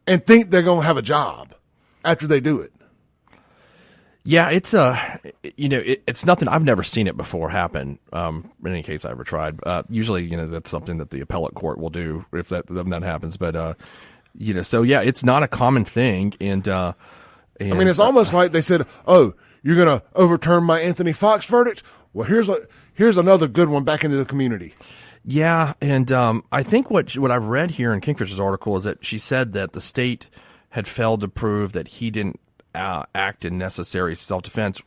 and think they're going to have a job after they do it. Yeah, it's it's nothing. I've never seen it before happen. In any case I ever tried. Usually, that's something that the appellate court will do if that happens. But so yeah, it's not a common thing. And it's almost like they said, "Oh, you're going to overturn my Anthony Fox verdict? Well, here's another good one back into the community." Yeah, and I think what I've read here in Kingfish's article is that she said that the state had failed to prove that he didn't act in necessary self-defense,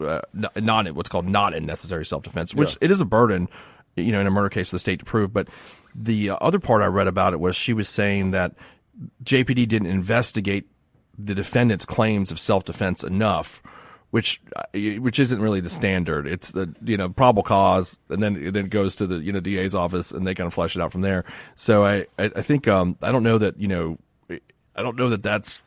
not in necessary self-defense, which it is a burden, in a murder case for the state to prove. But the other part I read about it was she was saying that JPD didn't investigate the defendant's claims of self-defense enough, which isn't really the standard. It's the probable cause, and then it goes to the DA's office, and they kind of flesh it out from there. So I think I don't know that that's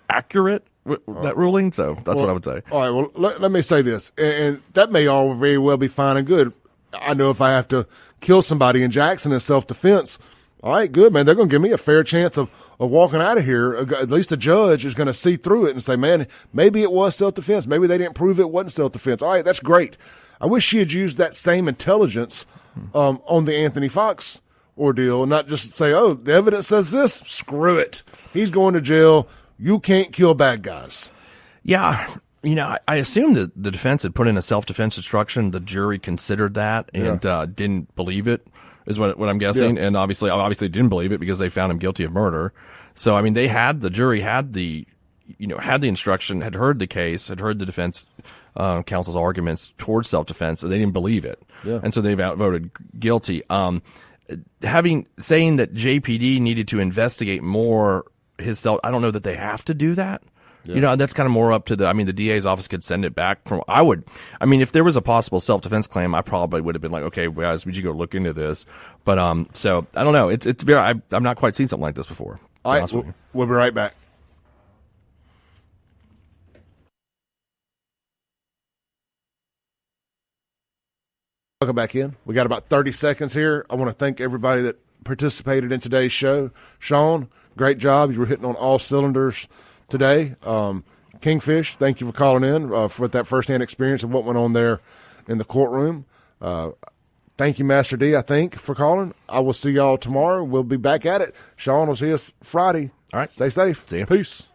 accurate. That ruling, so that's what I would say. All right, well, let me say this, and that may all very well be fine and good. I know if I have to kill somebody in Jackson in self-defense, all right, good, man, they're going to give me a fair chance of walking out of here. At least the judge is going to see through it and say, man, maybe it was self-defense. Maybe they didn't prove it wasn't self-defense. All right, that's great. I wish she had used that same intelligence on the Anthony Fox ordeal and not just say, oh, the evidence says this. Screw it. He's going to jail. You can't kill bad guys. Yeah. I assumed that the defense had put in a self-defense instruction. The jury considered that and didn't believe it, is what I'm guessing. Yeah. And obviously didn't believe it because they found him guilty of murder. So, the jury had the instruction, had heard the case, had heard the defense counsel's arguments towards self-defense, and they didn't believe it. Yeah. And so they voted guilty. Saying that JPD needed to investigate more I don't know that they have to do that. Yeah. That's kind of more up to the DA's office could send it back if there was a possible self-defense claim, I probably would have been like, okay, guys, would you go look into this? But, so I don't know. It's very, I'm not quite seen something like this before. All right. We'll be right back. Welcome back in. We got about 30 seconds here. I want to thank everybody that participated in today's show. Shaun, great job. You were hitting on all cylinders today. Kingfish, thank you for calling in for that firsthand experience of what went on there in the courtroom. Thank you, Master D, I think, for calling. I will see y'all tomorrow. We'll be back at it. Shaun will see us Friday. All right. Stay safe. See ya. Peace.